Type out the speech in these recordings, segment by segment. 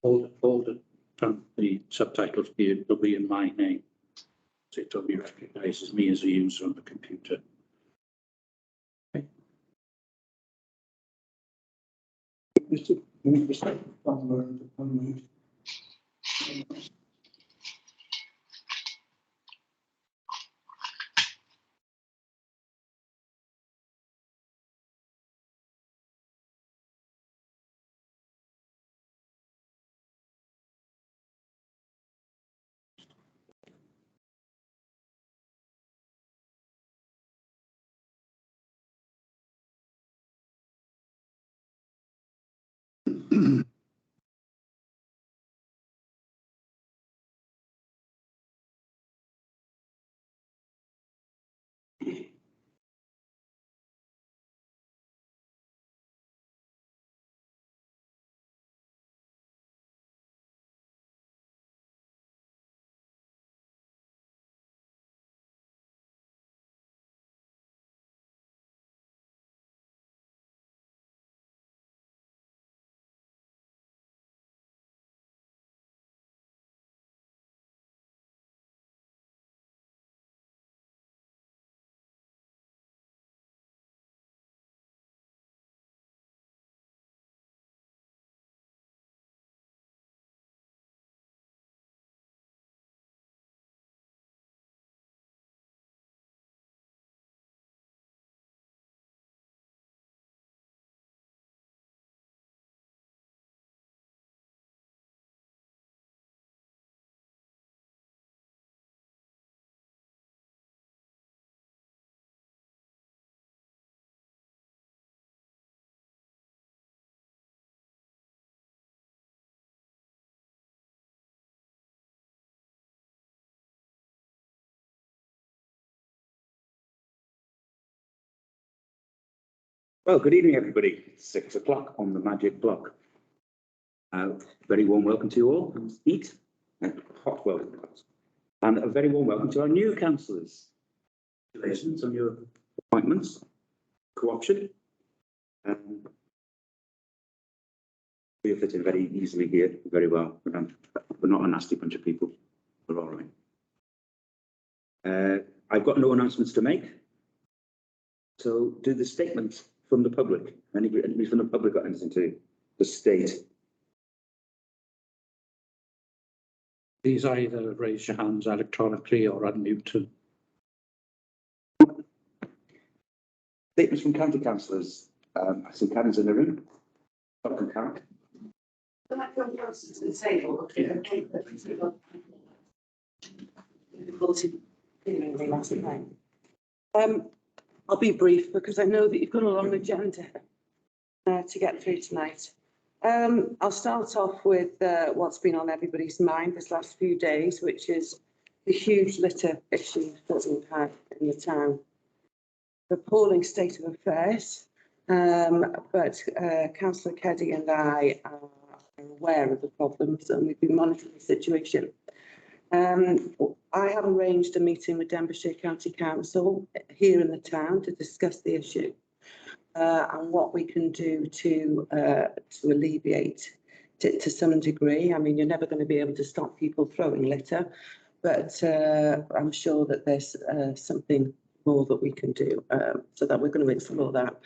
the subtitles will be in my name, so it only recognises me as a user on the computer. Okay. Well, good evening, everybody. It's 6 o'clock on the magic clock. Very warm welcome to you all. Eat and hot welcome. And a very warm welcome to our new councillors. Congratulations on your appointments, co-option. We fit in very easily here, very well. We're not a nasty bunch of people. We're all right. I've got no announcements to make. So do the statements from the public. Anybody from the public got anything to state? Please either raise your hands electronically or unmute. Statements from county councillors. I see Karen's in the room. Welcome, Karen. Can I come closer to the table? I'll be brief because I know that you've got a long agenda to get through tonight. I'll start off with what's been on everybody's mind this last few days, which is the huge litter issue that we've had in the town. The appalling state of affairs, but Councillor Keddy and I are aware of the problems and we've been monitoring the situation. I have arranged a meeting with Denbighshire County Council here in the town to discuss the issue and what we can do to alleviate it to some degree. I mean, you're never going to be able to stop people throwing litter, but I'm sure that there's something more that we can do, so that we're going to explore that.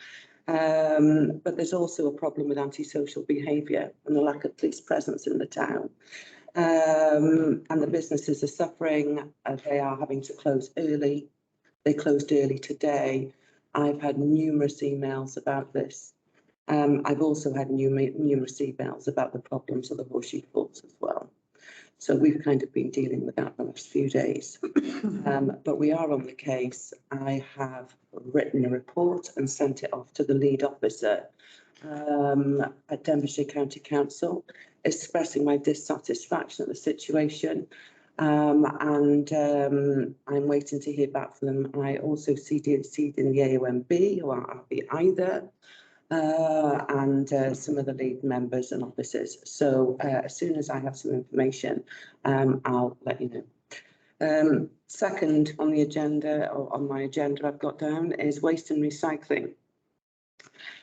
But there's also a problem with antisocial behaviour and the lack of police presence in the town. And the businesses are suffering. They are having to close early. They closed early today. I've had numerous emails about this. I've also had numerous emails about the problems of the Horseshoe Falls as well. So we've kind of been dealing with that the last few days. But we are on the case. I have written a report and sent it off to the lead officer at Denbighshire County Council, expressing my dissatisfaction at the situation. And I'm waiting to hear back from them. I also CD'd in the AOMB, who are happy either, and some of the lead members and officers. So as soon as I have some information, I'll let you know. Second on the agenda, or on my agenda I've got down, is waste and recycling.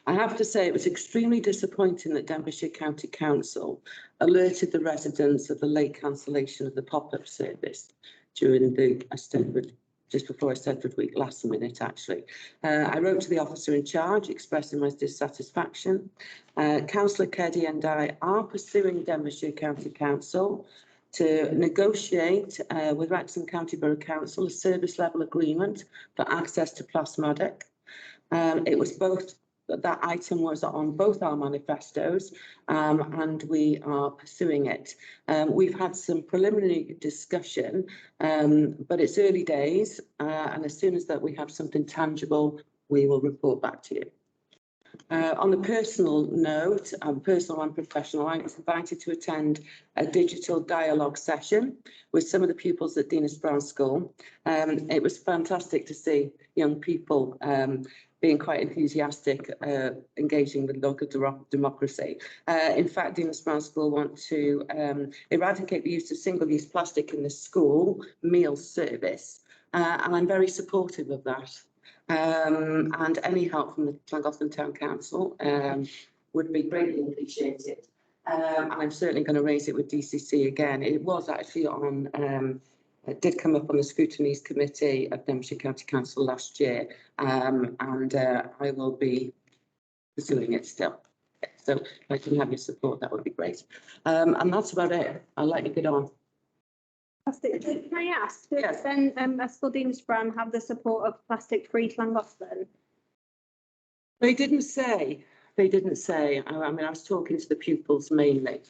I have to say it was extremely disappointing that Denbighshire County Council alerted the residents of the late cancellation of the pop-up service during the just before Eisteddfod week, last minute actually. I wrote to the officer in charge expressing my dissatisfaction. Councillor Keddy and I are pursuing Denbighshire County Council to negotiate with Wrexham County Borough Council a service level agreement for access to Plasmodic. It was both, that item was on both our manifestos, and we are pursuing it. We've had some preliminary discussion, but it's early days, and as soon as that we have something tangible, we will report back to you. On a personal note, personal and professional, I was invited to attend a digital dialogue session with some of the pupils at Dinas Brown School. It was fantastic to see young people being quite enthusiastic, engaging with local democracy. In fact, Dinas Brown School want to eradicate the use of single-use plastic in the school meal service, and I'm very supportive of that. And any help from the Llangollen Town Council would be greatly appreciated. And I'm certainly going to raise it with DCC again. It was actually on, it did come up on the Scrutinies Committee of Denbighshire County Council last year, and I will be pursuing it still. So if I can have your support, that would be great. And that's about it. I'll let you get on. Can I ask, does Yes. then Ysgol Dinas Brown have the support of Plastic Free Llangollen? They didn't say. They didn't say. I mean, I was talking to the pupils mainly,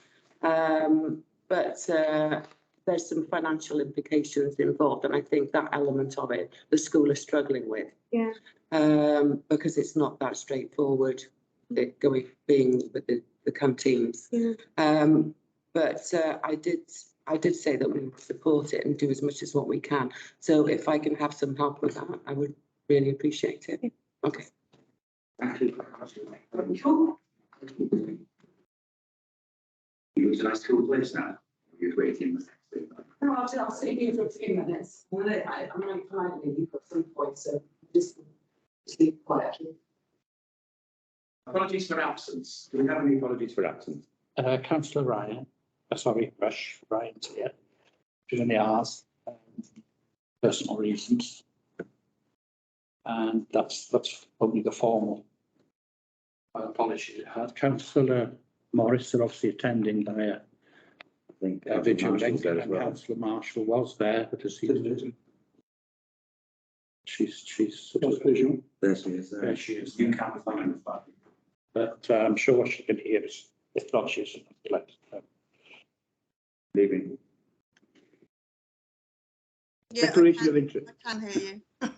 but there's some financial implications involved, and I think that element of it the school is struggling with. Yeah. Because it's not that straightforward. Being with the canteens. Yeah. But I did say that we would support it and do as much as what we can. So if I can have some help with that, I would really appreciate it. Okay. Thank you. You was a nice cool place now. You're waiting. No, I'll sit here for a few minutes. I might try to leave at some point, so just sleep quietly. Apologies for absence. Do we have any apologies for absence? Councillor Ryan, Ryan's here, during the hours, personal reasons. And that's probably the formal apology. Councillor Morris are obviously attending via I think video Marshall's link, there as and well. Councillor Marshall was there, but as he she's sort of, There she is. there she is. You can't find that. But I'm sure she can hear us. If not, she's Leaving. Yeah, Declaration of interest. I can hear you.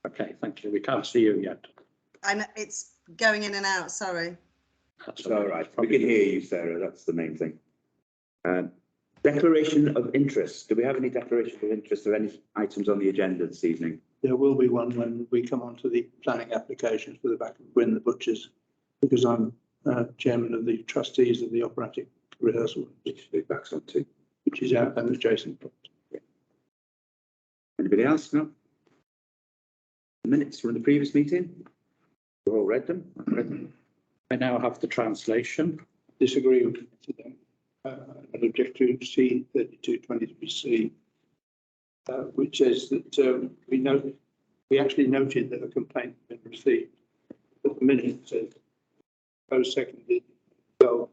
okay. Thank you. We can't see you yet. I know it's going in and out. Sorry. That's It's all right. We can hear you, Sarah. That's the main thing. Declaration of interest. Do we have any declaration of interest of any items on the agenda this evening? There will be one when we come on to the planning applications for the back of Gwyn the Butchers, because I'm chairman of the trustees of the operatic rehearsal, Which the back's on to. which is out and adjacent. Anybody else? No? Minutes from the previous meeting? We've all read them? I've read them. I now have the translation. Disagree with them. I'd object to C 3223C, which says that we actually noted that a complaint had been received. But the minute says post seconded. So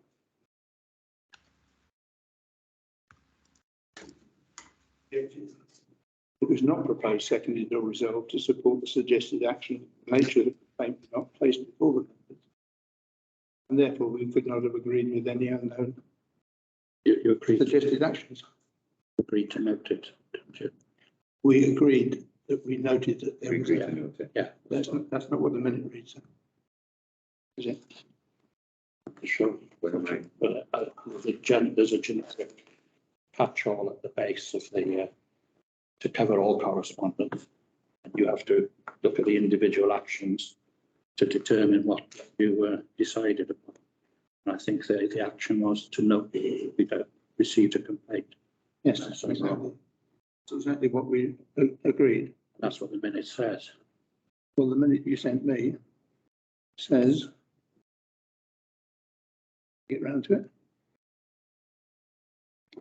it was not proposed, seconded or resolved to support the suggested action. The nature of the complaint was not placed before the members, and therefore we could not have agreed with any unknown You agreed, suggested actions. agreed to note it, didn't you? We agreed that we noted that there We was. agree to note it. Yeah. That's not what the minute reads. Is it? Sure. Whether we- But there's a generic catch-all at the base of the to cover all correspondence. And you have to look at the individual actions to determine what you decided upon. And I think the action was to note that we received a complaint. Yes, That's that's exactly what we agreed. That's what the minute says. Well, the minute you sent me says get round to it.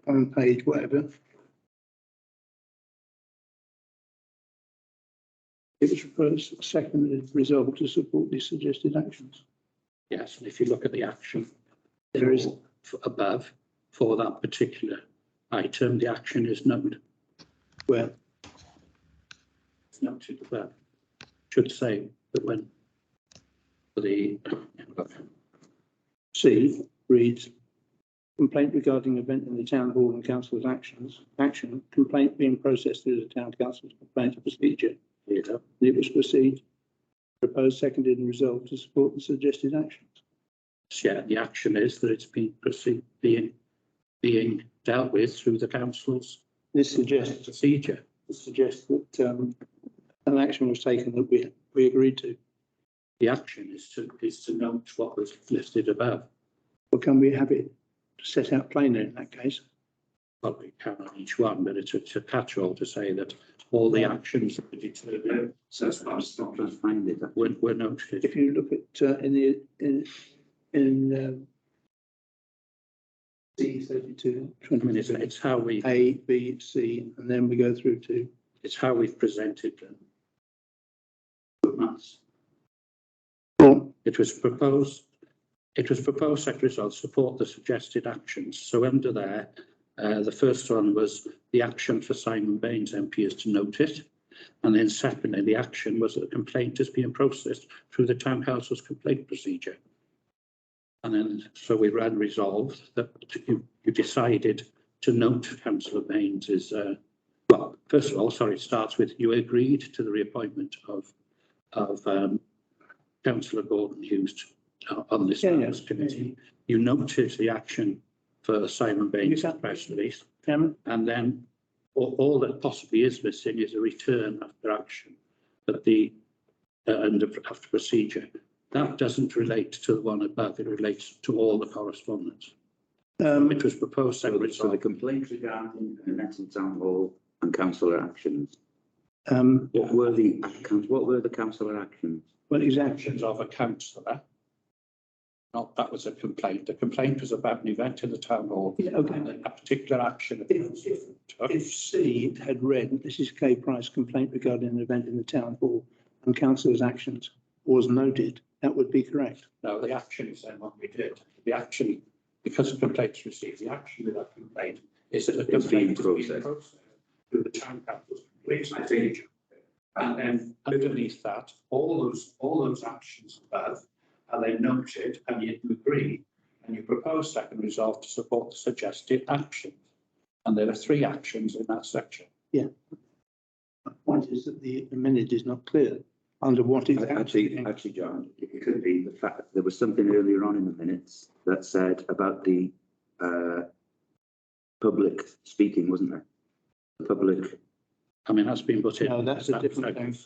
On page whatever. It was proposed, seconded, resolved to support the suggested actions. Yes, and if you look at the action, There is- above for that particular item, the action is noted. Where It's noted above. Should say that when for the C reads, complaint regarding event in the town hall and council's action, complaint being processed through the town council's complaint procedure. yeah, It was proceed, proposed, seconded and resolved to support the suggested actions. yeah, the action is that it's being dealt with through the council's This suggests procedure. that an action was taken that we agreed to. The action is to note what was listed above. Or can we have it set out plainer in that case? Well, we can on each one, but it's a catch-all to say that all the actions that were determined So it's not trying to find it. were noted. If you look at in C32, I mean, it's how we A, B, C, and then we go through to it's how we've presented them. well, It was proposed second result support the suggested actions. So under there, the first one was the action for Simon Baines MP is to note it. And then secondly, the action was that the complaint is being processed through the town council's complaint procedure. And then, so we ran resolved that you decided to note Councillor Baines is, well, first of all, sorry, it starts with you agreed to the reappointment of Councillor Gordon Hughes on this committee. You noted the action for Simon Baines' press release, Chairman, and then all that possibly is missing is a return after action, but the after procedure. That doesn't relate to the one above, it relates to all the correspondence. It was proposed So separate. the complaint regarding an event in town hall and councillor actions. What were the councillor actions? well, exactly. Actions of a councillor. Not that was a complaint. The complaint was about an event in the town hall. Yeah, okay. And a particular action. If C had read, this is K Price complaint regarding an event in the town hall and councillor's actions was noted, that would be correct. No, the action is then what we did. The action, because a complaint is received, the action with that complaint is that a It's being complaint is being processed. processed through the town council's complaint procedure. And then underneath that, all those actions above are then noted and you agree and you propose second resolve to support the suggested actions. And there are 3 actions in that section. The point is that the minute is not clear under what is Actually, John, it could be the fact that there was something earlier on in the minutes that said about the public speaking, wasn't there? The public. I mean, that's been put in. No, that's a different thing.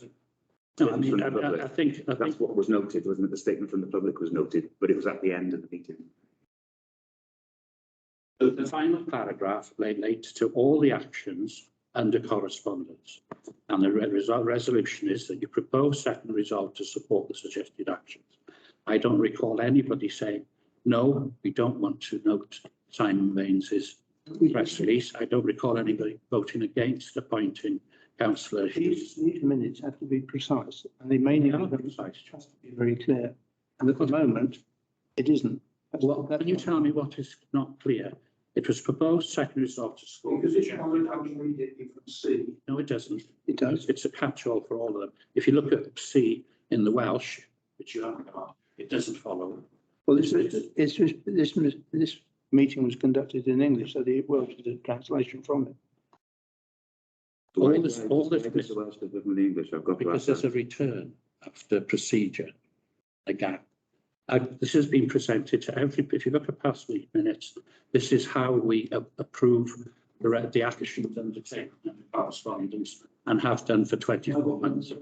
No, I mean, I think That's what was noted, wasn't it? The statement from the public was noted, but it was at the end of the meeting. the final paragraph relates to all the actions under correspondence. And the resolution is that you propose second resolve to support the suggested actions. I don't recall anybody saying, no, we don't want to note Simon Baines' press release. I don't recall anybody voting against appointing Councillor Hughes. These minutes have to be precise and the meaning of them has to be very clear. And at the moment, it isn't. Well, can you tell me what is not clear? It was proposed second resolve to support. Because if you read it, you can see. No, it doesn't. It does. It's a catch-all for all of them. If you look at C in the Welsh, which you haven't got, it doesn't follow. Well, this meeting was conducted in English, so the Welsh is a translation from it. All this With English, I've got to because ask there's that. a return after procedure, a gap. This has been presented to every, if you look at past week minutes, this is how we approve the actions undertaken in the correspondence and have done for 24 months.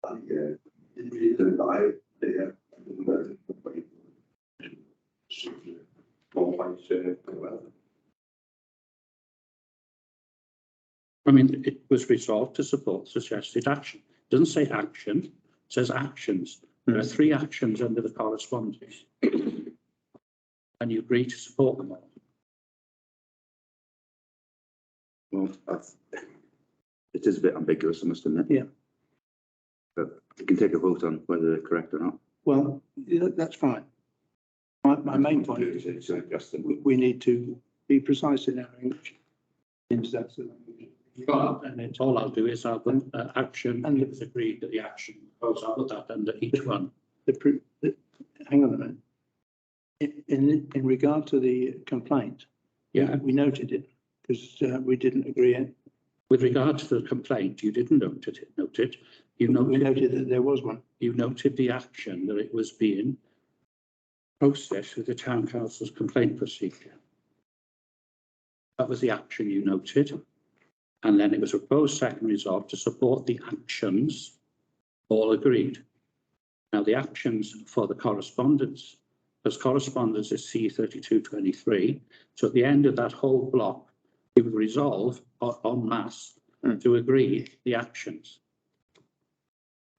I mean, it was resolved to support suggested action. It doesn't say action, it says actions. There are 3 actions under the correspondence. And you agree to support them all. Well, it is a bit ambiguous, I must admit. Yeah. But we can take a vote on whether they're correct or not. Well, yeah, that's fine. My main point is we need to be precise in our English. And it's all I'll do is I'll put action, and it's agreed that the action, I'll put that under each one. Hang on a minute. In regard to the complaint, Yeah. we noted it because we didn't agree it. With regard to the complaint, you didn't note it. You We noted, noted that there was one. you noted the action that it was being processed with the town council's complaint procedure. That was the action you noted. And then it was proposed second resolve to support the actions, all agreed. Now the actions for the correspondence, because correspondence is C3223. So at the end of that whole block, it would resolve en masse to agree the actions.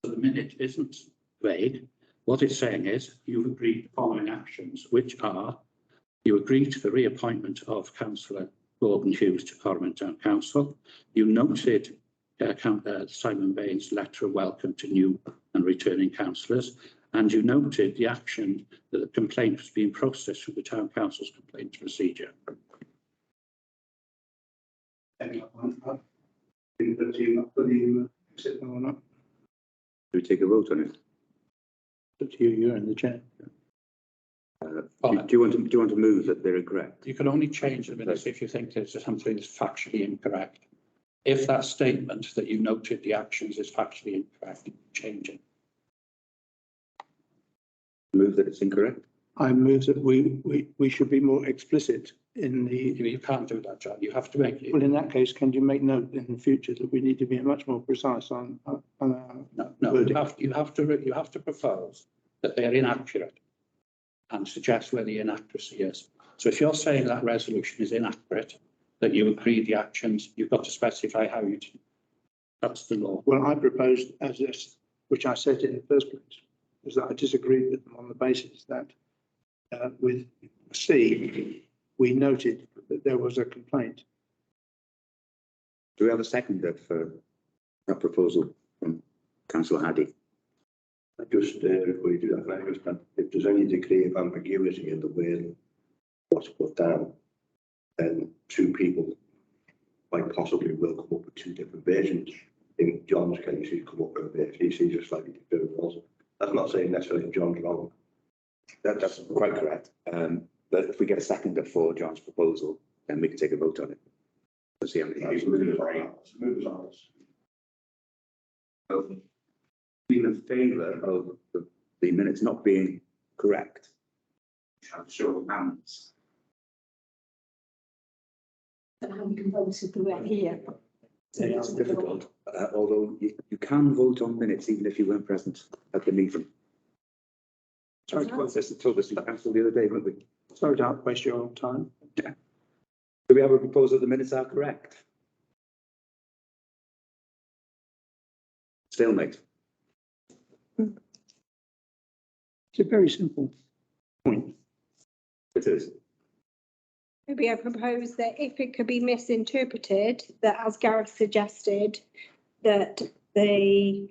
So the minute isn't vague. What it's saying is you've agreed the following actions, which are you agree to the reappointment of Councillor Gordon Hughes to Coromant Town Council. You noted Simon Bain's letter of welcome to new and returning councillors, and you noted the action that the complaint was being processed through the Town Council's complaint procedure. Do we take a vote on it? Up to you, you're in the chair. Do you want to move that they're incorrect? You can only change the minutes if you think there's something that's factually incorrect. If that statement that you noted the actions is factually incorrect, change it. Move that it's incorrect? I move that we should be more explicit in the. You can't do that, John. You have to make it. Well, in that case, can you make note in the future that we need to be much more precise on our No, wording? you have to propose that they are inaccurate and suggest where the inaccuracy is. So if you're saying that resolution is inaccurate, that you agree the actions, you've got to specify how you do. That's the law. Well, I proposed as this, which I said in the first place, was that I disagreed with them on the basis that with C, we noted that there was a complaint. Do we have a seconder for that proposal from Councillor Haddy? Just before you do that, can I just, if there's any degree of ambiguity in the way what's put down, then 2 people quite possibly will come up with 2 different versions. In John's case, he's come up with a version, he sees a slightly different also. That's not saying necessarily John's wrong. That's quite correct. But if we get a seconder for John's proposal, then we can take a vote on it. Let's see how many people agree. In favour of the minutes not being correct, shall show of hands. How you can vote if we're here. It's difficult, although you can vote on minutes even if you weren't present at the meeting. Sorry to put this until this council the other day, won't we? Sorry to waste your own time. Yeah. Do we have a proposal that the minutes are correct? Stalemate. It's a very simple point. It is. Maybe I propose that if it could be misinterpreted, that as Gareth suggested, that you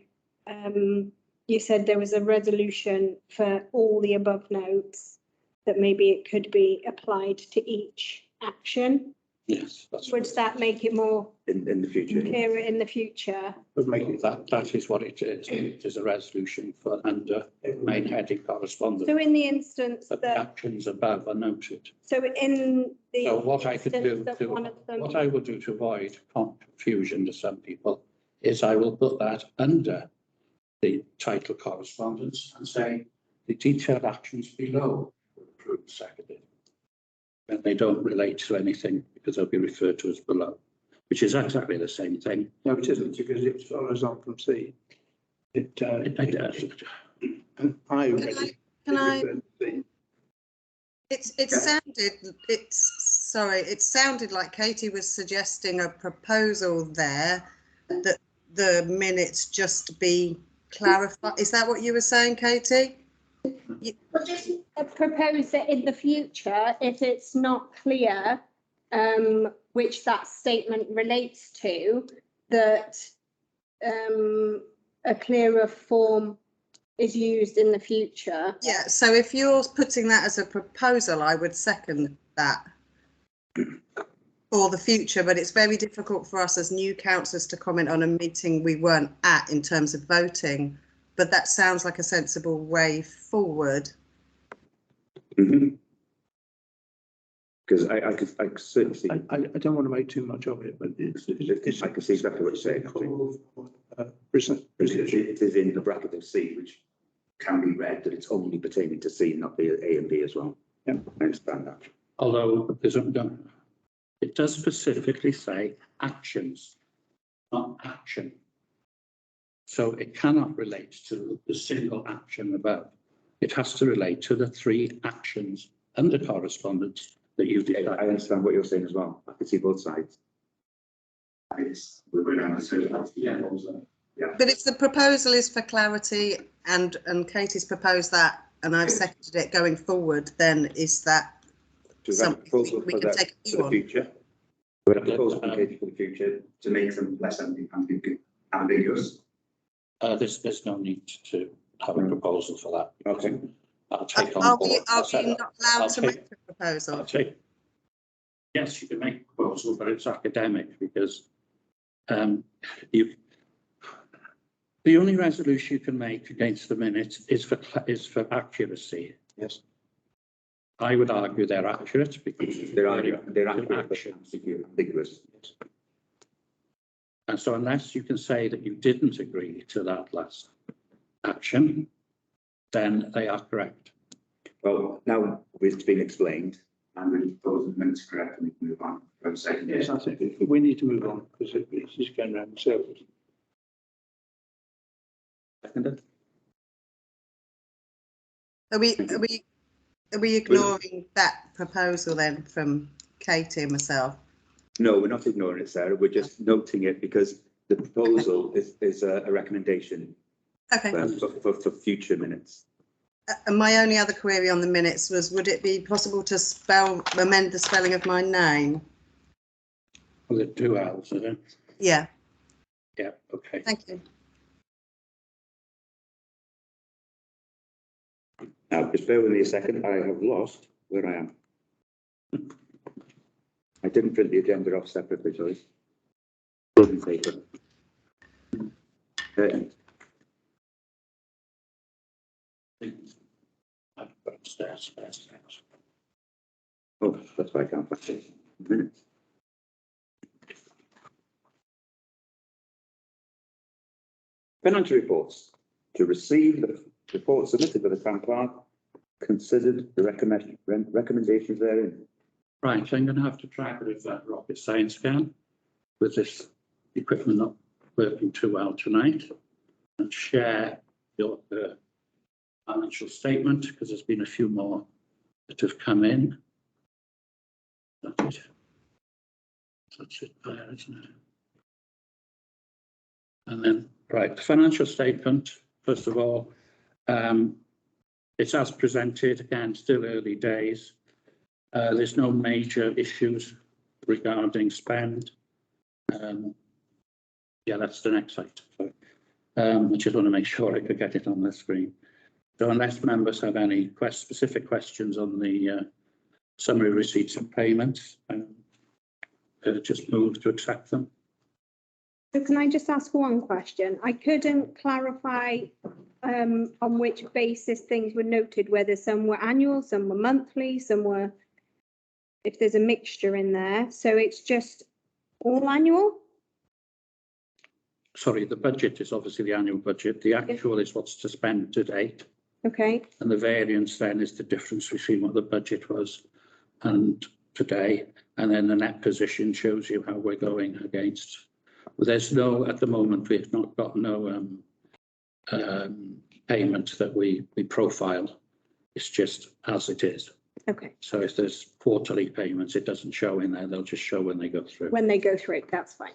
said there was a resolution for all the above notes, that maybe it could be applied to each action. Yes, that's Would that make it more In the future. clearer in the future? Would make it that is what it is. It is a resolution for under main heading correspondence. So in the instance But the that, actions above are noted. so in the. So what I could do, instance that one of them- what I will do to avoid confusion to some people is I will put that under the title correspondence and say the detailed actions below were approved, seconded. And they don't relate to anything because they'll be referred to as below, which is exactly the same thing. No, it isn't, because it follows on from C. And I already. Can I? It sounded like Katie was suggesting a proposal there that the minutes just be clarify, is that what you were saying, Katie? But just propose that in the future, if it's not clear which that statement relates to, that a clearer form is used in the future. Yeah, so if you're putting that as a proposal, I would second that for the future, but it's very difficult for us as new councillors to comment on a meeting we weren't at in terms of voting. But that sounds like a sensible way forward. Because I could certainly see, I don't want to make too much of it, but it's I can see exactly what you're saying. It is in the bracket of C, which can be read that it's only pertaining to C, not the A and B as well. Yeah. I understand that. Although it does specifically say actions, not action. So it cannot relate to the single action above. It has to relate to the 3 actions under correspondence that you've I decided. understand what you're saying as well. I can see both sides. But if the proposal is for clarity and Katie's proposed that and I've seconded it going forward, then is that something we can take a for view the on? future? We're a proposal from Katie for the future to make them less ambiguous. There's no need to have a proposal for that. Okay. I'll take on Are board. you I'll say not allowed I'll to take- make a proposal? I'll take. Yes, you can make a proposal, but it's academic because the only resolution you can make against the minutes is for accuracy. Yes. I would argue they're accurate because They're accurate, actions. ambiguous. And so unless you can say that you didn't agree to that last action, then they are correct. Well, now it's been explained and we propose the minutes correct and we can move on. Yes, I think we need to move on because it's just going around in circles. Seconded. Are we ignoring that proposal then from Katie and myself? No, we're not ignoring it, Sarah. We're just noting it because the proposal is a recommendation Okay. for future minutes. And my only other query on the minutes was, would it be possible to amend the spelling of my name? Well, there are 2 L's, is it? Yeah, Yeah, okay. thank you. Now, just bear with me a second. I have lost where I am. I didn't print the agenda off separately, Joyce. Golden paper. I've got upstairs. Oh, that's why I can't find it. Minutes. Financial reports. To receive the report submitted by the town clerk, considered the recommendations therein. Right, so I'm going to have to track with that rocket science scan with this equipment not working too well tonight and share your financial statement because there's been a few more that have come in. That's it. That's it there, isn't it? And then, right, the financial statement, first of all, it's as presented, again, still early days. There's no major issues regarding spend. Yeah, that's the next item. I just want to make sure I could get it on the screen. So unless members have any specific questions on the summary receipts and payments, just move to accept them. So can I just ask one question? I couldn't clarify on which basis things were noted, whether some were annual, some were monthly, some were, if there's a mixture in there. So it's just all annual? Sorry, the budget is obviously the annual budget. The actual is what's to spend to date. Okay. And the variance then is the difference between what the budget was and today. And then the net position shows you how we're going against. Well, there's no, at the moment, we've not got no payment that we profile. It's just as it is. Okay. So if there's quarterly payments, it doesn't show in there. They'll just show when they go through. When they go through, that's fine.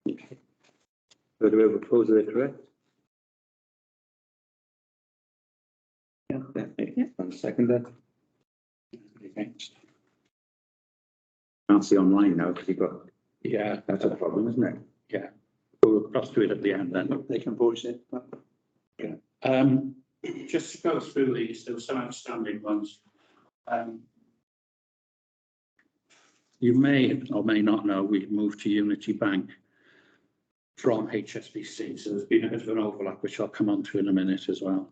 So do we have a proposal correct? Yeah, definitely. And seconder. Against. Can't see online now because you've got, Yeah, that's a problem, isn't it? yeah. We'll cross to it at the end then. They can voice it. Just to go through these, there were some outstanding ones. You may or may not know, we've moved to Unity Bank from HSBC, so there's been a bit of an overlap, which I'll come on to in a minute as well.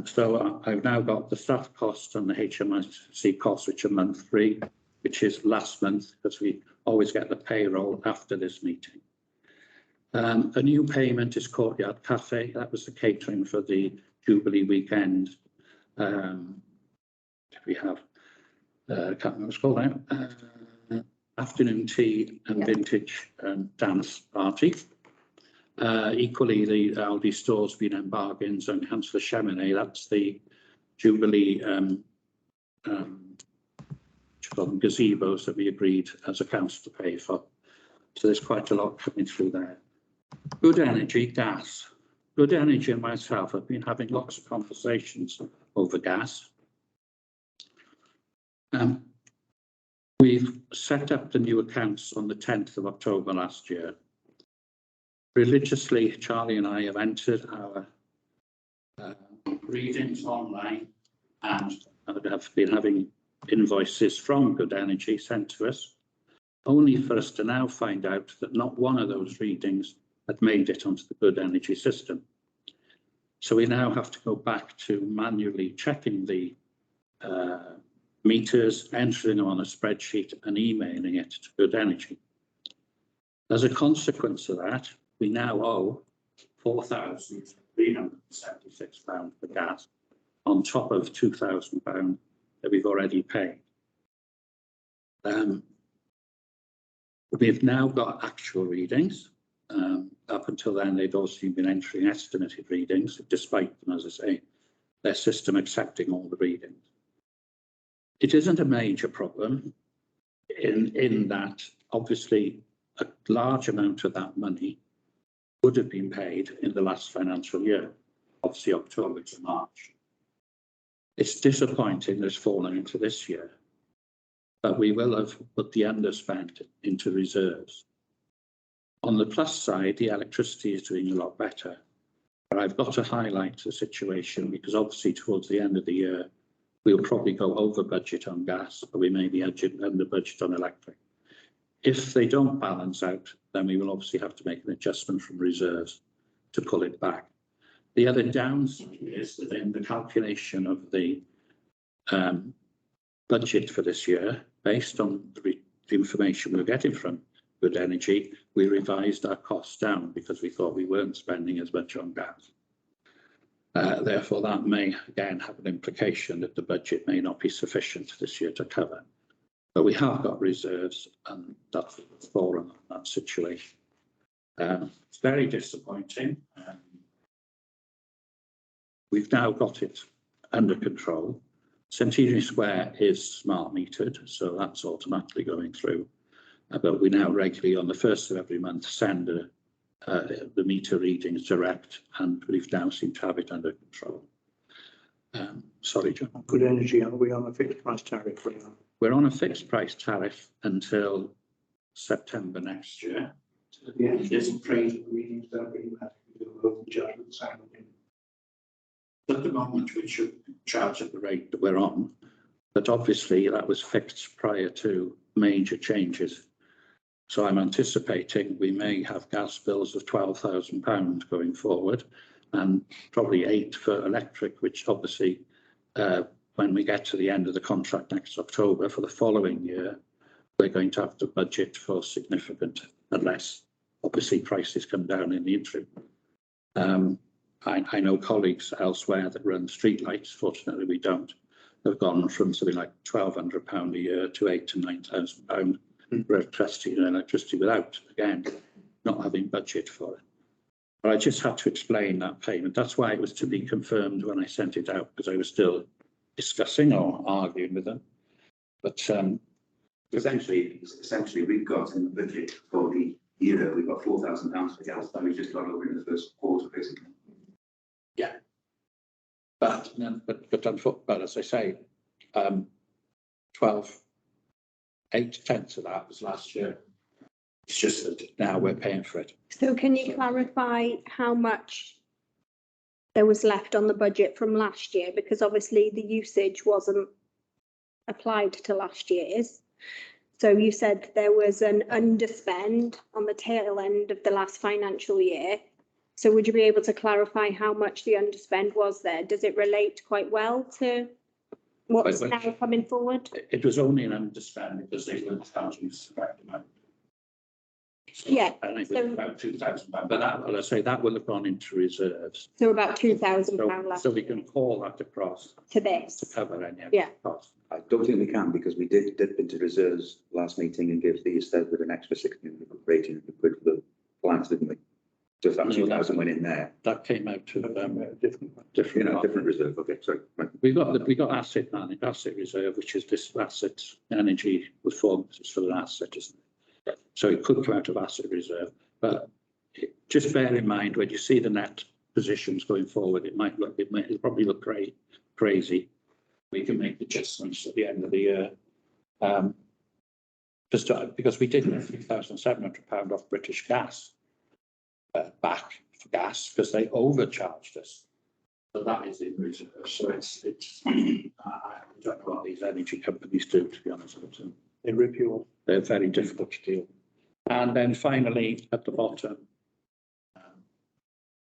So I've now got the staff cost and the HMRC costs, which are month 3, which is last month, because we always get the payroll after this meeting. A new payment is Courtyard Cafe. That was the catering for the Jubilee weekend. We have, I can't remember what it's called now, afternoon tea and vintage dance party. Equally, the Aldi stores been in bargains and Councillor Cheminay, that's the Jubilee gazebos that we agreed as a council to pay for. So there's quite a lot coming through there. Good Energy, gas. Good Energy and myself have been having lots of conversations over gas. We've set up the new accounts on the 10th of October last year. Religiously, Charlie and I have entered our readings online and have been having invoices from Good Energy sent to us, only for us to now find out that not one of those readings had made it onto the Good Energy system. So we now have to go back to manually checking the meters, entering them on a spreadsheet and emailing it to Good Energy. As a consequence of that, we now owe £4,376 for gas on top of £2,000 that we've already paid. We've now got actual readings. Up until then, they'd also been entering estimated readings, despite them, as I say, their system accepting all the readings. It isn't a major problem in that, obviously, a large amount of that money would have been paid in the last financial year, obviously October to March. It's disappointing that it's fallen into this year, but we will have put the underspend into reserves. On the plus side, the electricity is doing a lot better, but I've got to highlight the situation because obviously towards the end of the year, we'll probably go over budget on gas, but we may be under budget on electric. If they don't balance out, then we will obviously have to make an adjustment from reserves to pull it back. The other downside is that in the calculation of the budget for this year, based on the information we're getting from Good Energy, we revised our costs down because we thought we weren't spending as much on gas. Therefore, that may again have an implication that the budget may not be sufficient this year to cover. But we have got reserves and that's the forum on that situation. It's very disappointing. We've now got it under control. Centenary Square is smart metered, so that's automatically going through. But we now regularly on the 1st of every month send the meter readings direct, and we've now seemed to have it under control. Sorry, John. Good Energy, are we on a fixed price tariff? We're on a fixed price tariff until September next year. Yeah, there's some trade readings that we have to do local judgment sounding. At the moment, we should charge at the rate that we're on, but obviously that was fixed prior to major changes. So I'm anticipating we may have gas bills of £12,000 going forward and probably 8 for electric, which obviously when we get to the end of the contract next October for the following year, we're going to have to budget for significant, unless obviously prices come down in the interim. I know colleagues elsewhere that run streetlights, fortunately we don't, have gone from something like £1,200 a year to £8,000 to £9,000 for electricity without, again, not having budget for it. But I just had to explain that payment. That's why it was to be confirmed when I sent it out, because I was still discussing or arguing with them. But Essentially, we've got in the budget for the year, we've got £4,000 for gas that we've just got over in the first quarter, basically. yeah, but but as I say, 8/10 of that was last year. It's just that now we're paying for it. So can you clarify how much there was left on the budget from last year? Because obviously the usage wasn't applied to last year's. So you said there was an underspend on the tail end of the last financial year. So would you be able to clarify how much the underspend was there? Does it relate quite well to what's But- now coming forward? It was only an underspend because they weren't charging us the correct amount. Yeah, And it was so- about £2,000, but that, well, I say that will have gone into reserves. So about £2,000 left So we can call that across to to this. cover any of Yeah. the costs. I don't think we can because we did dip into reserves last meeting and give the estate with an extra 1,600 quid for the plants, didn't we? Just that No, 2,000 went in there, That came out to Different. different reserve. Okay, sorry. Right. We got asset reserve, which is this asset energy performance is for an asset, isn't it? So it could come out of asset reserve, but just bear in mind when you see the net positions going forward, it'll probably look crazy. We can make adjustments at the end of the year. Because we did get £3,700 off British Gas back for gas because they overcharged us. So that is in reserve. So it's I don't know what these energy companies do, to be honest with you. They rip you off. They're very difficult to deal with. And then finally, at the bottom,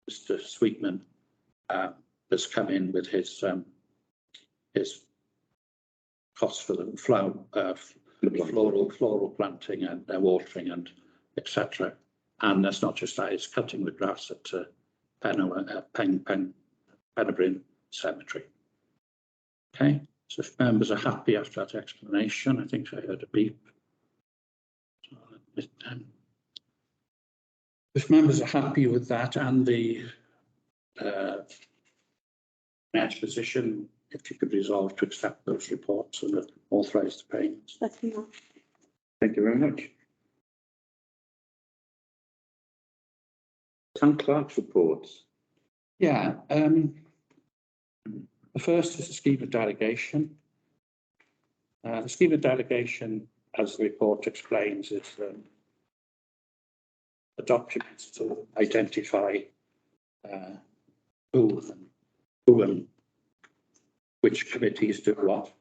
Mr. Sweetman has come in with his costs for the floral planting and watering and etc. And that's not just that; it's cutting the grass at Penabrin Cemetery. Okay, so if members are happy after that explanation, I think I heard a beep. If members are happy with that and the net position, if you could resolve to accept those reports and authorise the payments. Thank you. Thank you very much. Town clerk's reports. Yeah, the first is the scheme of delegation. The scheme of delegation, as the report explains, is a document to identify who and which committees do what.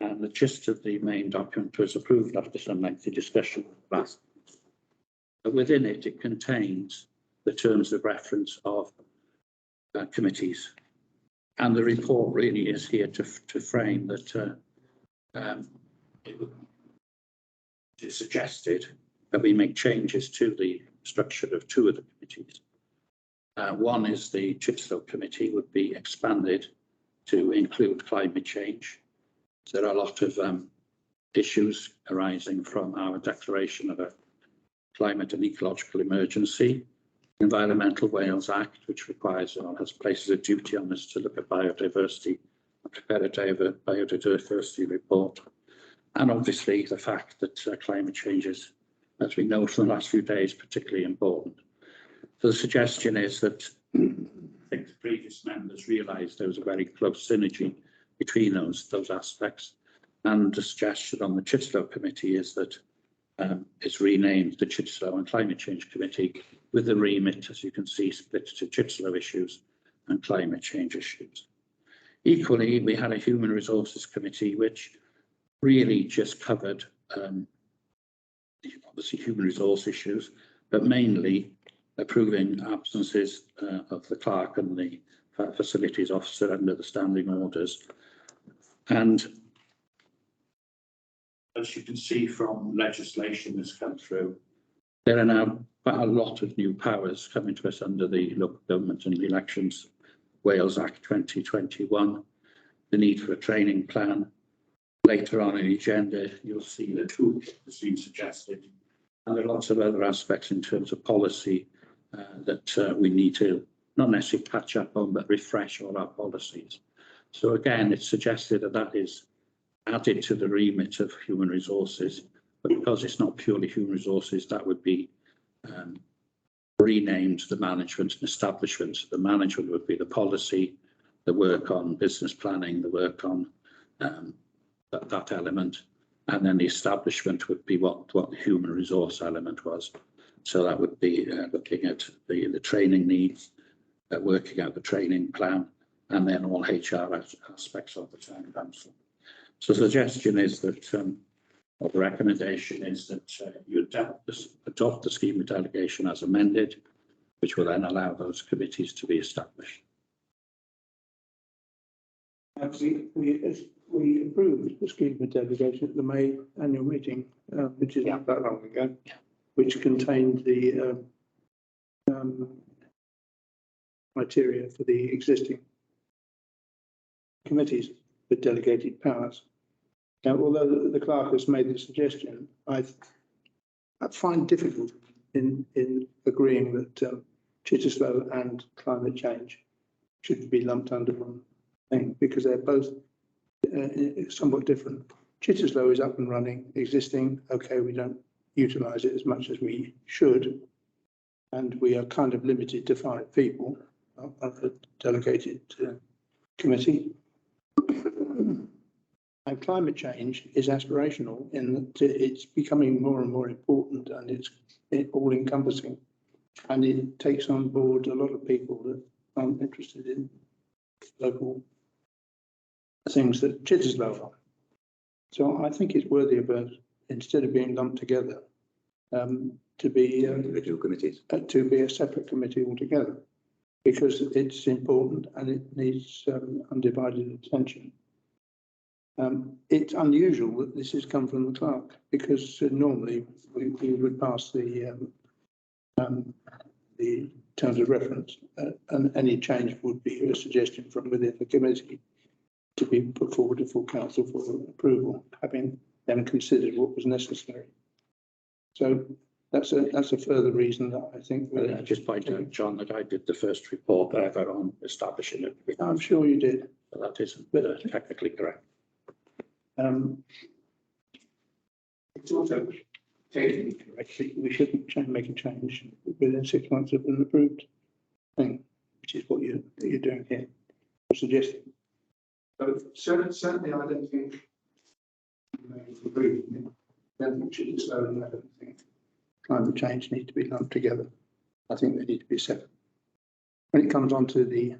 And the gist of the main document was approved after some lengthy discussion last. But within it, it contains the terms of reference of committees. And the report really is here to frame that it suggested that we make changes to the structure of two of the committees. One is the Chipstow Committee would be expanded to include climate change. There are a lot of issues arising from our declaration of a climate and ecological emergency. Environmental Wales Act, which requires or has places a duty on us to look at biodiversity and prepare a biodiversity report. And obviously the fact that climate change is, as we know from the last few days, particularly important. So the suggestion is that I think the previous members realised there was a very close synergy between those aspects. And the suggestion on the Chipstow Committee is that it's renamed the Chipstow and Climate Change Committee with the remit, as you can see, split to Chipstow issues and climate change issues. Equally, we had a Human Resources Committee, which really just covered obviously human resource issues, but mainly approving absences of the clerk and the facilities officer under the standing orders. And as you can see from legislation that's come through, there are now quite a lot of new powers coming to us under the Local Government and Elections Wales Act 2021, the need for a training plan. Later on in the agenda, you'll see the toolkit that's been suggested. And there are lots of other aspects in terms of policy that we need to not necessarily catch up on, but refresh all our policies. So again, it's suggested that that is added to the remit of human resources, but because it's not purely human resources, that would be renamed the management and establishment. The management would be the policy, the work on business planning, the work on that element, and then the establishment would be what the human resource element was. So that would be looking at the training needs, working out the training plan, and then all HR aspects of the town council. So the suggestion is that, or the recommendation is that you adopt the scheme of delegation as amended, which will then allow those committees to be established. We approved the scheme of delegation at the May annual meeting, which is not that long ago, which contained the criteria for the existing committees with delegated powers. Now, although the clerk has made the suggestion, I find difficult in agreeing that Chitterslow and climate change should be lumped under one thing, because they're both somewhat different. Chitterslow is up and running, existing. Okay, we don't utilise it as much as we should, and we are kind of limited to 5 people on the delegated committee. And climate change is aspirational in that it's becoming more and more important, and it's all encompassing, and it takes on board a lot of people that aren't interested in local things that Chitterslow are. So I think it's worthy of us, instead of being lumped together, to be individual committees, to be a separate committee altogether, because it's important and it needs undivided attention. It's unusual that this has come from the clerk, because normally we would pass the terms of reference, and any change would be a suggestion from within the committee to be put forward to full council for approval, having them considered what was necessary. So that's a further reason that I think. I just point out, John, that I did the first report ever on establishing it. I'm sure you did. So that isn't technically correct. It's also technically correct. We shouldn't make a change within 6 months of an approved thing, which is what you're doing here, or suggesting. So certainly, I don't think I don't think Chitterslow and I don't think climate change need to be lumped together. I think they need to be separate. When it comes on to the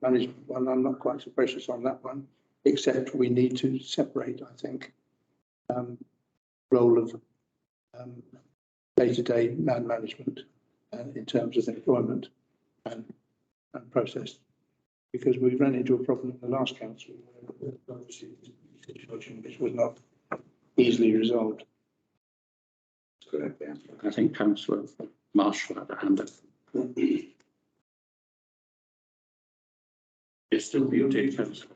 management one, I'm not quite so precious on that one, except we need to separate, I think, role of day-to-day man management in terms of employment and process, because we ran into a problem in the last council, situation which was not easily resolved. correct, yeah. I think Councillor Marshall had a hand up. It's still muted, Councillor.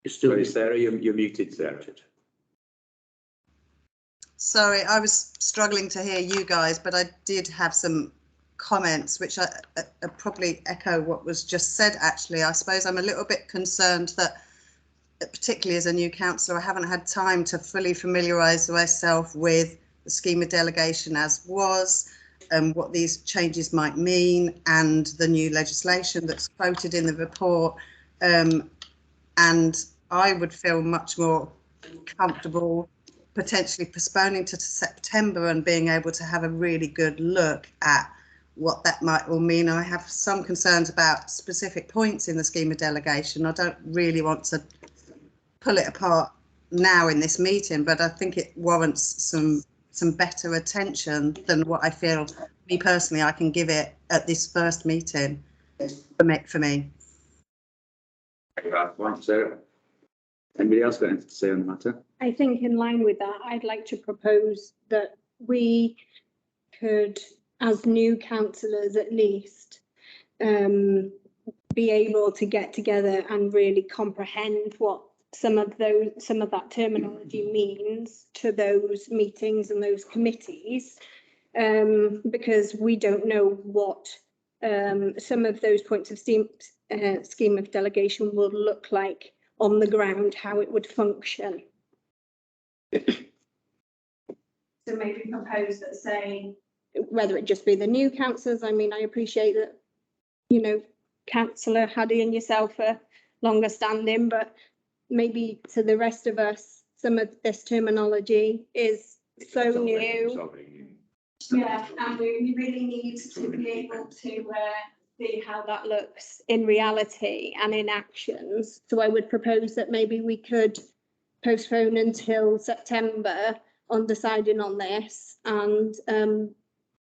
It's still Sorry, Sarah, you're muted, Sarah. Sorry, I was struggling to hear you guys, but I did have some comments which I probably echo what was just said. Actually, I suppose I'm a little bit concerned that, particularly as a new councillor, I haven't had time to fully familiarise myself with the scheme of delegation as was, and what these changes might mean, and the new legislation that's quoted in the report. And I would feel much more comfortable potentially postponing to September and being able to have a really good look at what that might all mean. I have some concerns about specific points in the scheme of delegation. I don't really want to pull it apart now in this meeting, but I think it warrants some better attention than what I feel, me personally, I can give it at this first meeting for me. Right, Sarah. Anybody else got anything to say on the matter? I think in line with that, I'd like to propose that we could, as new councillors at least, be able to get together and really comprehend what some of that terminology means to those meetings and those committees, because we don't know what some of those points of scheme of delegation will look like on the ground, how it would function. So maybe propose that, say, whether it just be the new councillors. I mean, I appreciate that, you know, councillor Haddy and yourself are longer standing, but maybe to the rest of us, some of this terminology is so new. Yeah, and we really need to be able to see how that looks in reality and in actions. So I would propose that maybe we could postpone until September on deciding on this, and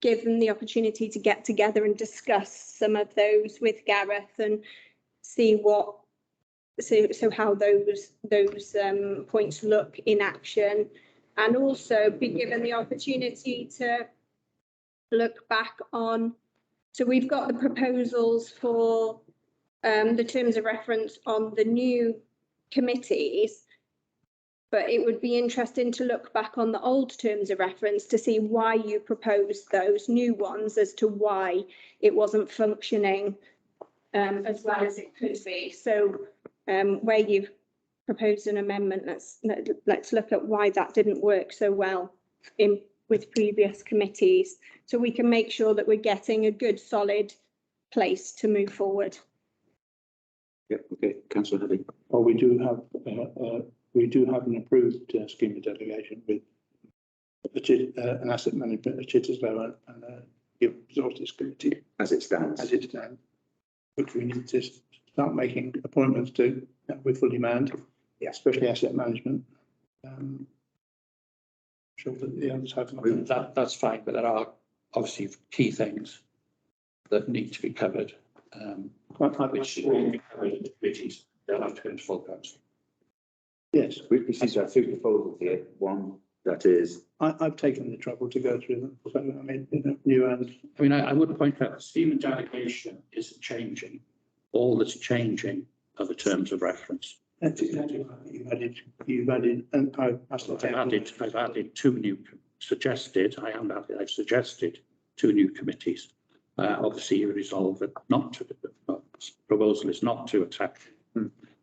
give them the opportunity to get together and discuss some of those with Gareth and see what, so how those points look in action, and also be given the opportunity to look back on. So we've got the proposals for the terms of reference on the new committees, but it would be interesting to look back on the old terms of reference to see why you proposed those new ones, as to why it wasn't functioning as well as it could be. So where you've proposed an amendment, let's look at why that didn't work so well with previous committees, so we can make sure that we're getting a good solid place to move forward. Yep, okay, councillor Haddy. Well, we do have an approved scheme of delegation with an asset management at Chitterslow and a resources committee As it stands. as it stands, which we need to start making appointments to with fully manned, especially asset management. Sure that the others have. That's fine, but there are obviously key things that need to be covered, which will be covered in the committees. They'll have to go into full council. Yes, We seem to have two proposals here. One that is, I've taken the trouble to go through them. So, I mean, new and. I mean, I would point out, scheme and delegation isn't changing. All that's changing are the terms of reference. That's exactly right. You've added, and I've added two new suggested. I haven't added. I've suggested two new committees. Obviously, you resolve it not to. Proposal is not to accept,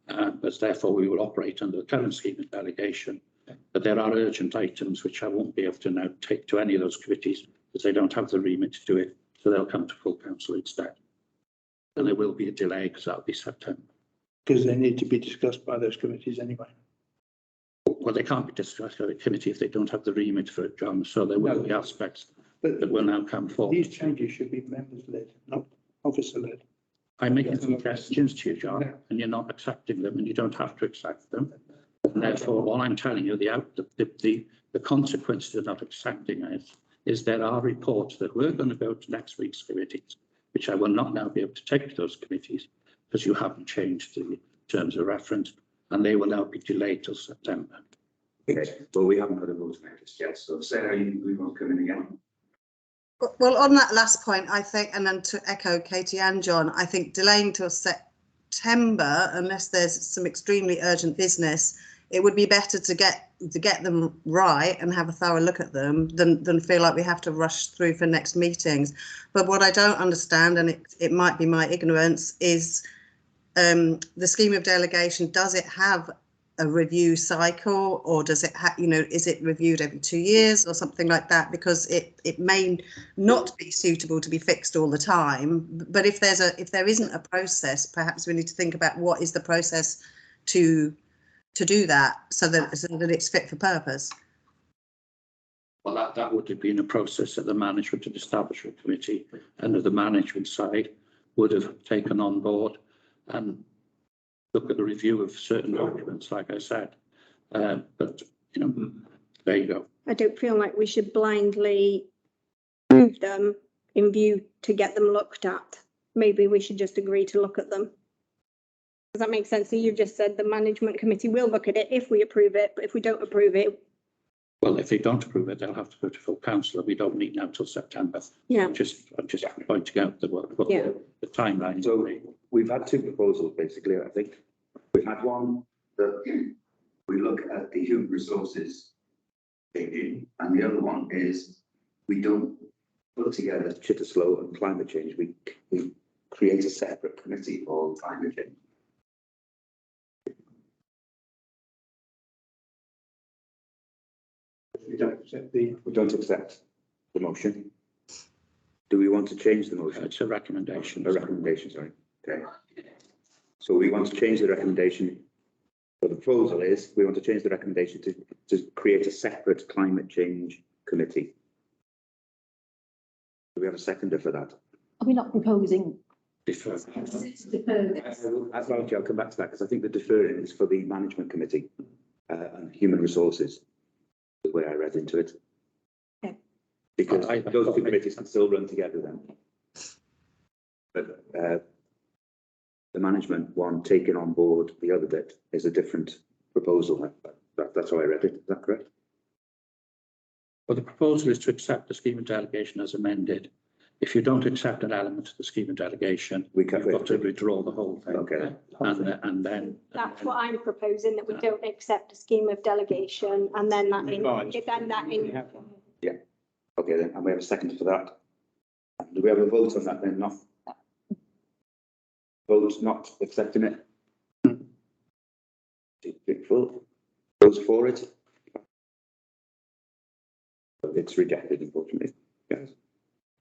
but therefore we will operate under the current scheme of delegation. But there are urgent items which I won't be able to now take to any of those committees because they don't have the remit to do it. So they'll come to full council instead. And there will be a delay because that'll be September. Because they need to be discussed by those committees anyway. Well, they can't be discussed by a committee if they don't have the remit for it, John. So there will be aspects that will now come forward. These changes should be members-led, not officer-led. I'm making suggestions to you, John, and you're not accepting them, and you don't have to accept them. And therefore, all I'm telling you, the consequences of not accepting it is there are reports that we're going to go to next week's committees, which I will not now be able to take to those committees because you haven't changed the terms of reference, and they will now be delayed till September. okay, well, we haven't had a vote on this yet, so Sarah, we want to come in again. Well, on that last point, I think, and then to echo Katie and John, I think delaying till September, unless there's some extremely urgent business, it would be better to get them right and have a thorough look at them than feel like we have to rush through for next meetings. But what I don't understand, and it might be my ignorance, is the scheme of delegation. Does it have a review cycle, or does it have, is it reviewed every 2 years or something like that? Because it may not be suitable to be fixed all the time. But if there isn't a process, perhaps we need to think about what is the process to do that so that it's fit for purpose. Well, that would have been a process that the management and establishment committee and the management side would have taken on board and look at the review of certain documents, like I said. But, there you go. I don't feel like we should blindly move them in view to get them looked at. Maybe we should just agree to look at them. Does that make sense? So you've just said the management committee will look at it if we approve it, but if we don't approve it. Well, if they don't approve it, they'll have to go to full council. We don't meet now till September. Yeah. I'm just pointing out the timeline. So we've had two proposals, basically, I think. We've had one that we look at the human resources thinking, and the other one is we don't put together Chitterslow and climate change. We create a separate committee for climate change. We don't accept the motion. Do we want to change the motion? It's a recommendation. A recommendation, sorry. Okay. So we want to change the recommendation. So the proposal is, we want to change the recommendation to create a separate climate change committee. Do we have a seconder for that? Are we not proposing? Defer. I'll come back to that because I think the deferring is for the management committee and human resources, the way I read into it. Okay. Because I those two committees can still run together then. But the management one taking on board the other bit is a different proposal. That's how I read it. Is that correct? Well, the proposal is to accept the scheme of delegation as amended. If you don't accept an element of the scheme of delegation, We can- you've got to withdraw the whole thing. Okay. And then. That's what I'm proposing, that we don't accept a scheme of delegation and then that in, Yeah. Okay, then, and we have a second for that. Do we have a vote on that then? Not vote not accepting it. Full. Those for it. It's rejected, unfortunately. Yes.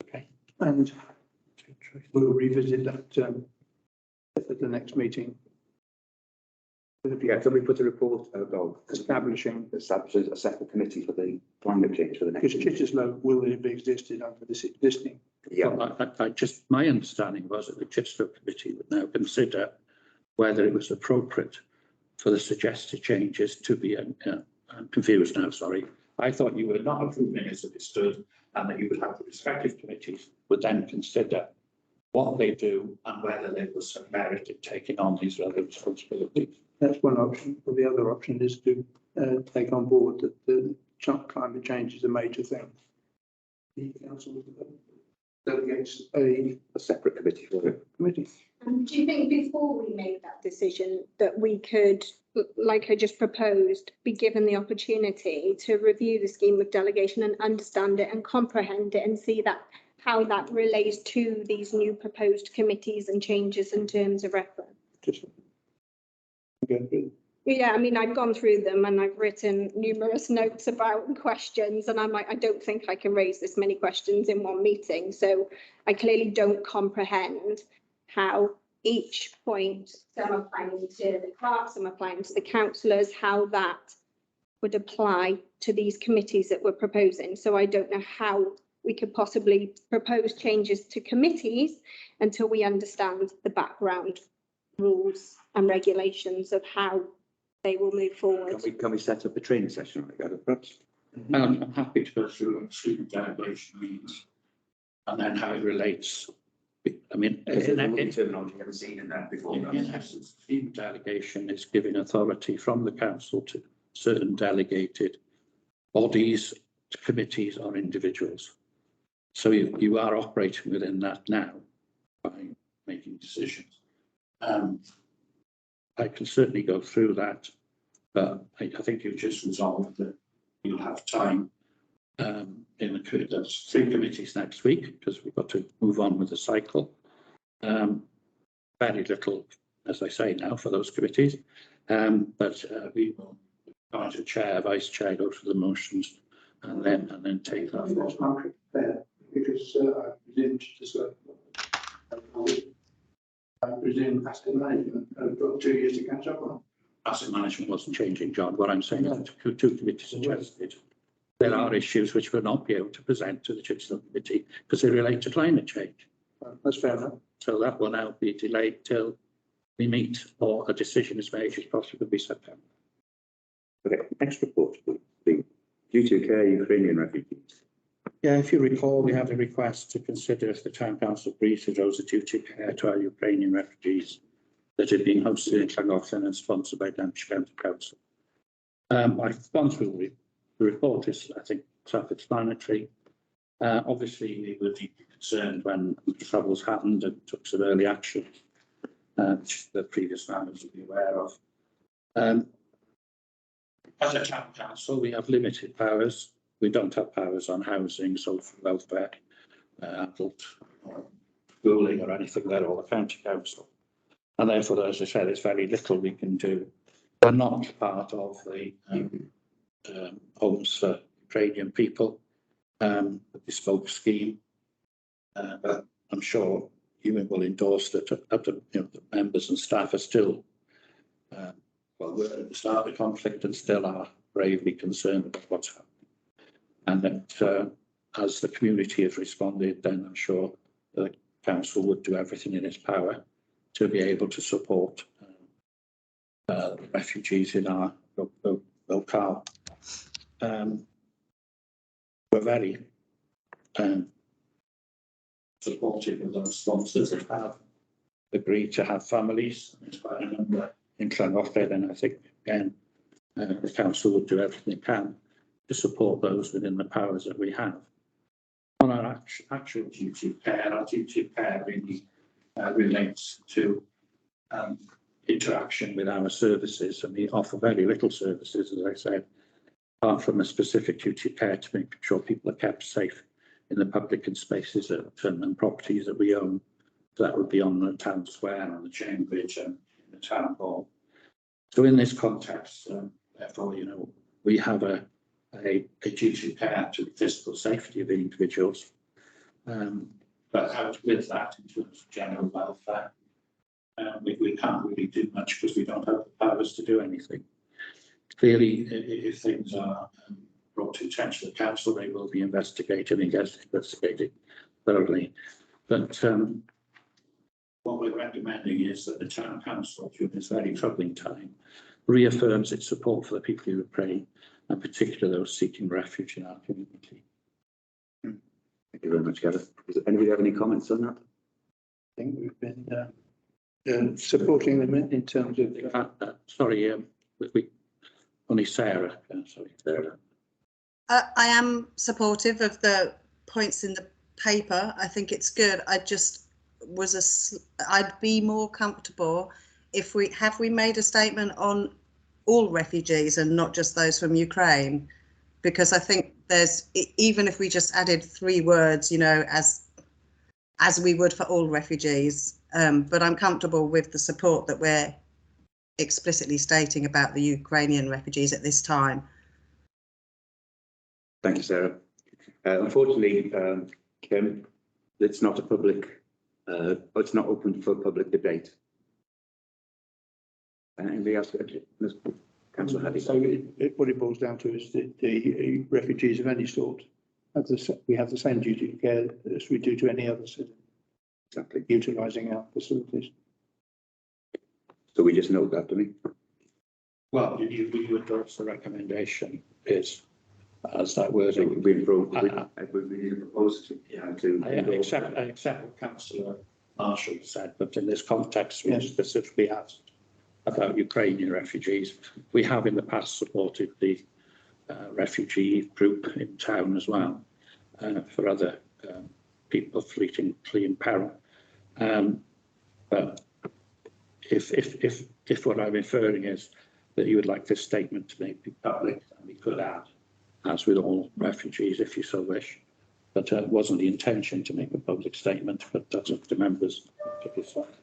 Okay. And we'll revisit that at the next meeting. Yeah, can we put a report Establishing, a separate committee for the climate change for the next? because Chichester will have existed under this existing. Yeah, Well, my understanding was that the Chichester committee would now consider whether it was appropriate for the suggested changes to be, I'm confused now, sorry. I thought you were not approving as it stood and that you would have the respective committees would then consider what they do and whether there was some merit in taking on these other responsibilities. That's one option. Or the other option is to take on board that the climate change is a major thing. The council delegates a separate committee for it. committee. And do you think before we make that decision that we could, like I just proposed, be given the opportunity to review the scheme of delegation and understand it and comprehend it and see that how that relates to these new proposed committees and changes in terms of reference? Just go through. Yeah, I mean, I've gone through them and I've written numerous notes about questions and I'm like, I don't think I can raise this many questions in one meeting. So I clearly don't comprehend how each point, some applying to the clerk, some applying to the councillors, how that would apply to these committees that we're proposing. So I don't know how we could possibly propose changes to committees until we understand the background rules and regulations of how they will move forward. Can we set up a training session together, perhaps? I'm happy to go through what student delegation means and then how it relates. I mean, terminology I've seen in that before. in essence, student delegation is giving authority from the council to certain delegated bodies, committees or individuals. So you are operating within that now by making decisions. I can certainly go through that, but I think you've just resolved that you'll have time there's 3 committees next week because we've got to move on with the cycle. Very little, as I say now, for those committees, but we will appoint a chair, vice chair, go through the motions, and then take that. That's not fair because I presume I presume asset management have got 2 years to catch up on. Asset management wasn't changing, John. What I'm saying is two committees suggested. There are issues which will not be able to present to the Chichester committee because they relate to climate change. That's fair enough. So that will now be delayed till we meet or a decision is made, which possibly be September. Okay, next report, the duty to care Ukrainian refugees. Yeah, if you recall, we had a request to consider if the town council agrees to those duty care to our Ukrainian refugees that are being hosted in Llangollen and sponsored by Lancashire County Council. I've gone through the report is, I think, self-explanatory. Obviously, we were deeply concerned when the troubles happened and took some early action, which the previous members will be aware of. As a town council, we have limited powers. We don't have powers on housing, social welfare, adult schooling or anything there, or the county council. And therefore, as I said, there's very little we can do. We're not part of the homes for Ukrainian people, the bespoke scheme. But I'm sure you will endorse that the members and staff are still, well, we're at the start of the conflict and still are gravely concerned about what's happening. And that as the community has responded, then I'm sure the council would do everything in its power to be able to support refugees in our locale. We're very supportive of those sponsors that have agreed to have families. There's quite a number in Llangollen, and I think again the council would do everything it can to support those within the powers that we have. On our actual duty of care, our duty of care really relates to interaction with our services, and we offer very little services, as I said, apart from a specific duty of care to make sure people are kept safe in the public and spaces and properties that we own. So that would be on the town square, on the chain bridge, and in the town hall. So in this context, therefore, we have a duty of care to the physical safety of individuals, but out with that in terms of general welfare, we can't really do much because we don't have the powers to do anything. Clearly, if things are brought to attention to the council, they will be investigated and investigated thoroughly. But what we're recommending is that the town council, during this very troubling time, reaffirms its support for the people of Ukraine, and particularly those seeking refuge in our community. Thank you very much, Gareth. Does anybody have any comments on that? I think we've been supporting them in terms of. Sorry, only Sarah. Sorry, Sarah. I am supportive of the points in the paper. I think it's good. I'd be more comfortable if we made a statement on all refugees and not just those from Ukraine, because I think even if we just added 3 words, as we would for all refugees, but I'm comfortable with the support that we're explicitly stating about the Ukrainian refugees at this time. Thank you, Sarah. Unfortunately, Kim, it's not a public, it's not open for public debate. Anybody else? Councillor Haddy. So what it boils down to is the refugees of any sort we have the same duty of care as we do to any other citizen. Exactly. Utilising our facilities. So we just note that, don't we? Well, you endorse the recommendation is as that wording. We propose to I accept what Councillor Marshall said, but in this context, we specifically asked about Ukrainian refugees. We have in the past supported the refugee group in town as well for other people fleeing peril. But if what I'm inferring is that you would like this statement to be public, and we could add, as with all refugees, if you so wish. But it wasn't the intention to make a public statement, but that's up to members to decide.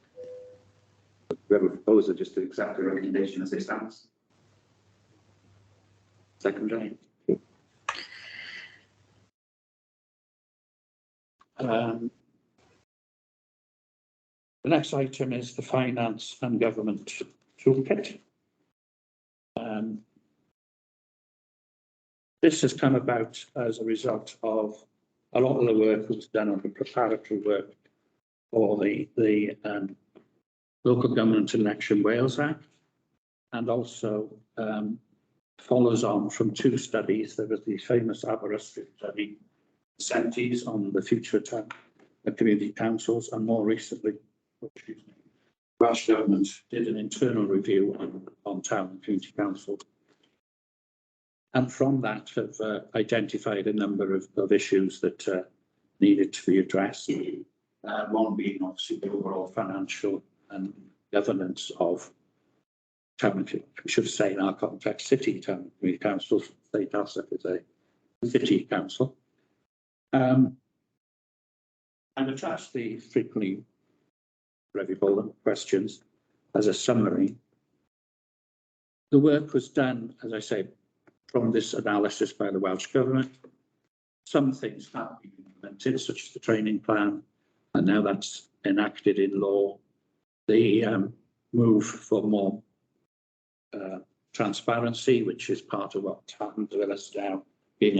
We have a proposal just to accept the recommendation as it stands. Second, Jane. The next item is the Finance and Government Toolkit. This has come about as a result of a lot of the work that was done on the preparatory work for the Local Government Election Wales Act, and also follows on from 2 studies. There was the famous Aberystwyth study, 70s, on the future of community councils, and more recently, Welsh Government did an internal review on town and community councils. And from that have identified a number of issues that needed to be addressed. One being obviously the overall financial and governance of town, we should say in our context, city town community councils. State asset is a city council. And attach the frequently reviewable questions as a summary. The work was done, as I say, from this analysis by the Welsh Government. Some things have been implemented, such as the training plan, and now that's enacted in law the move for more transparency, which is part of what's happened to us now, being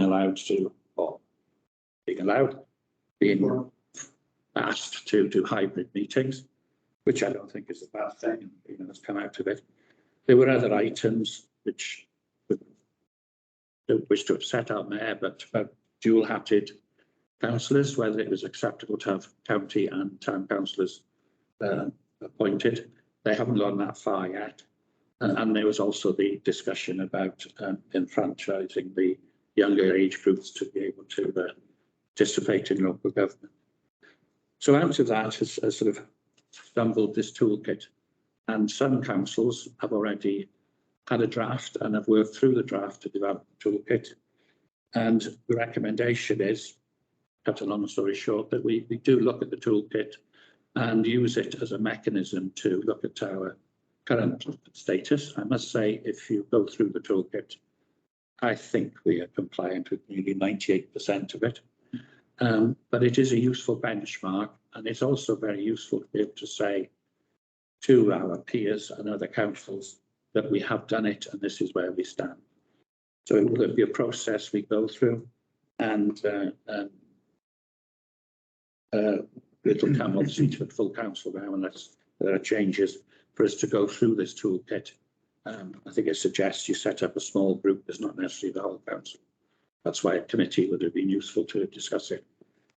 asked to do hybrid meetings, which I don't think is a bad thing, has come out of it. There were other items which don't wish to upset our mayor, but about dual-hatted councillors, whether it was acceptable to have county and town councillors appointed. They haven't gone that far yet. And there was also the discussion about enfranchising the younger age groups to be able to participate in local government. So out of that has sort of stumbled this toolkit, and some councils have already had a draft and have worked through the draft to develop the toolkit. And the recommendation is, cut a long story short, that we do look at the toolkit and use it as a mechanism to look at our current status. I must say, if you go through the toolkit, I think we are compliant with nearly 98% of it. But it is a useful benchmark, and it's also very useful to be able to say to our peers and other councils that we have done it and this is where we stand. So it will be a process we go through, and it'll come obviously to the full council now unless there are changes for us to go through this toolkit. I think it suggests you set up a small group, there's not necessarily the whole council. That's why a committee would have been useful to discuss it.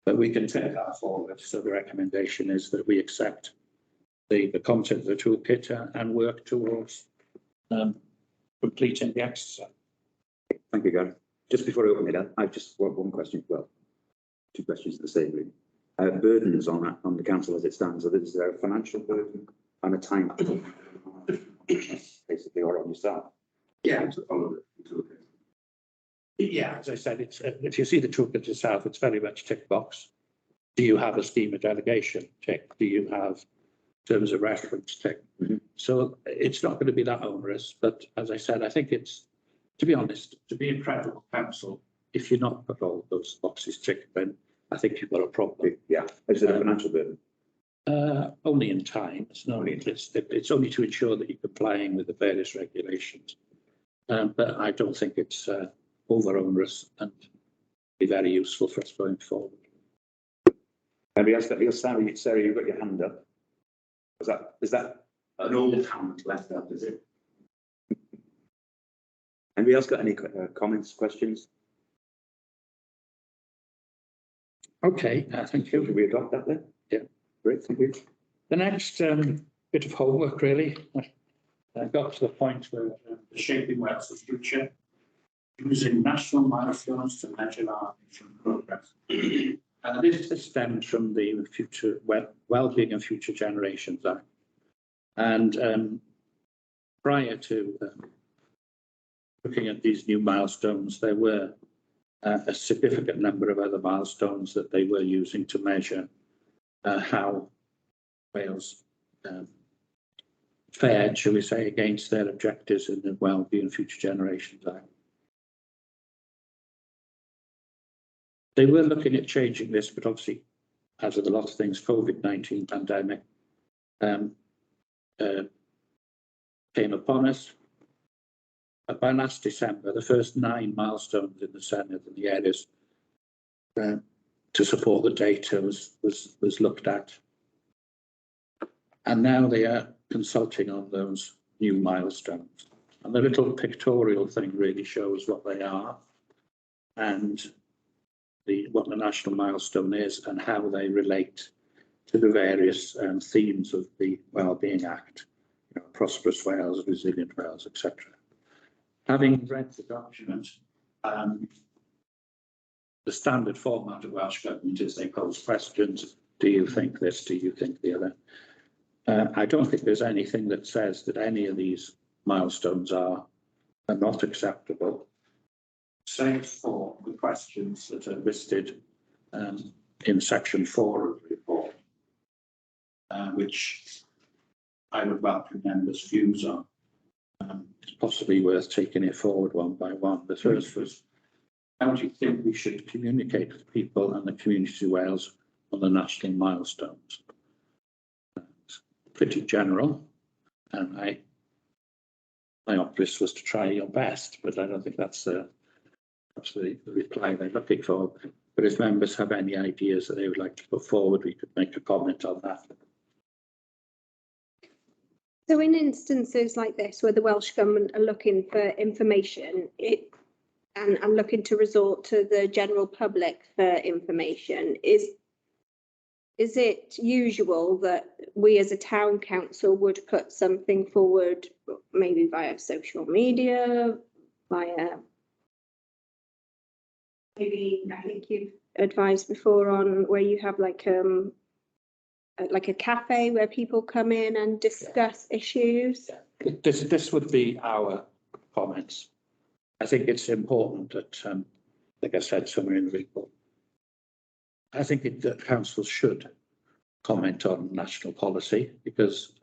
But we can take that forward. So the recommendation is that we accept the content of the toolkit and work towards completing the exercise. Thank you, Gary. Just before I open it up, I've just got one question. Well, two questions the same, really. Burdens on the council as it stands. Is there a financial burden and a time basically, or on yourself? Yeah. Yeah, as I said, it's if you see the toolkit itself, it's very much tick box. Do you have a scheme of delegation? Tick. Do you have terms of reference? Tick. Mm-hmm. So it's not going to be that onerous. But as I said, I think it's, to be honest, to be a credible council, if you're not got all those boxes ticked, then I think you've got a problem. Yeah. Is it a financial burden? Only in time. It's not. It's only to ensure that you're complying with the various regulations. But I don't think it's over onerous and be very useful for us going forward. Anybody else got your Sarah, you've got your hand up. Is that an old hand left up, is it? Anybody else got any comments, questions? Okay, thank you. Should we adopt that then? Yeah. Great, thank you. The next bit of homework, really, I got to the point where shaping Wales's future, using national milestones to measure our national progress. And this stems from the Future Wellbeing of Future Generations Act. And prior to looking at these new milestones, there were a significant number of other milestones that they were using to measure how Wales fared, shall we say, against their objectives in the Wellbeing of Future Generations Act. They were looking at changing this, but obviously, as with a lot of things, COVID-19 pandemic came upon us. By last December, the first 9 milestones in the Senedd and the areas to support the data was looked at. And now they are consulting on those new milestones. And the little pictorial thing really shows what they are and what the national milestone is and how they relate to the various themes of the Wellbeing Act, prosperous Wales, resilient Wales, etc. Having read the document, the standard format of Welsh Government is they pose questions. Do you think this? Do you think the other? I don't think there's anything that says that any of these milestones are not acceptable, save for the questions that are listed in section 4 of the report, which I would welcome members' views on. It's possibly worth taking it forward one by one. The first was, how do you think we should communicate with people and the community of Wales on the national milestones? pretty general, and my office was to try your best, but I don't think that's the reply they're looking for. But if members have any ideas that they would like to put forward, we could make a comment on that. So in instances like this, where the Welsh Government are looking for information, and looking to resort to the general public for information, is it usual that we as a town council would put something forward, maybe via social media, via, maybe, I think you've advised before on where you have like a cafe where people come in and discuss issues? This would be our comments. I think it's important that, like I said somewhere in the report, I think that councils should comment on national policy, because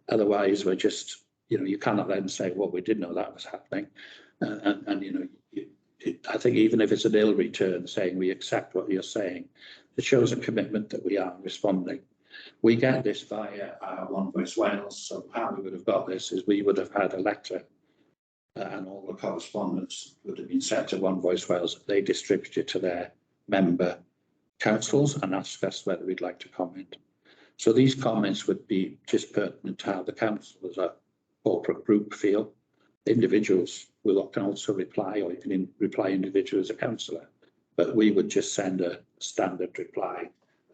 otherwise we're just, you cannot then say, well, we didn't know that was happening. And I think even if it's an ill return saying we accept what you're saying, it shows a commitment that we are responding. We get this via our One Voice Wales. So how we would have got this is we would have had a letter and all the correspondence would have been sent to One Voice Wales. They distribute it to their member councils and ask us whether we'd like to comment. So these comments would be just pertinent to how the council as a corporate group feel. Individuals can also reply, or you can reply individually as a councillor, but we would just send a standard reply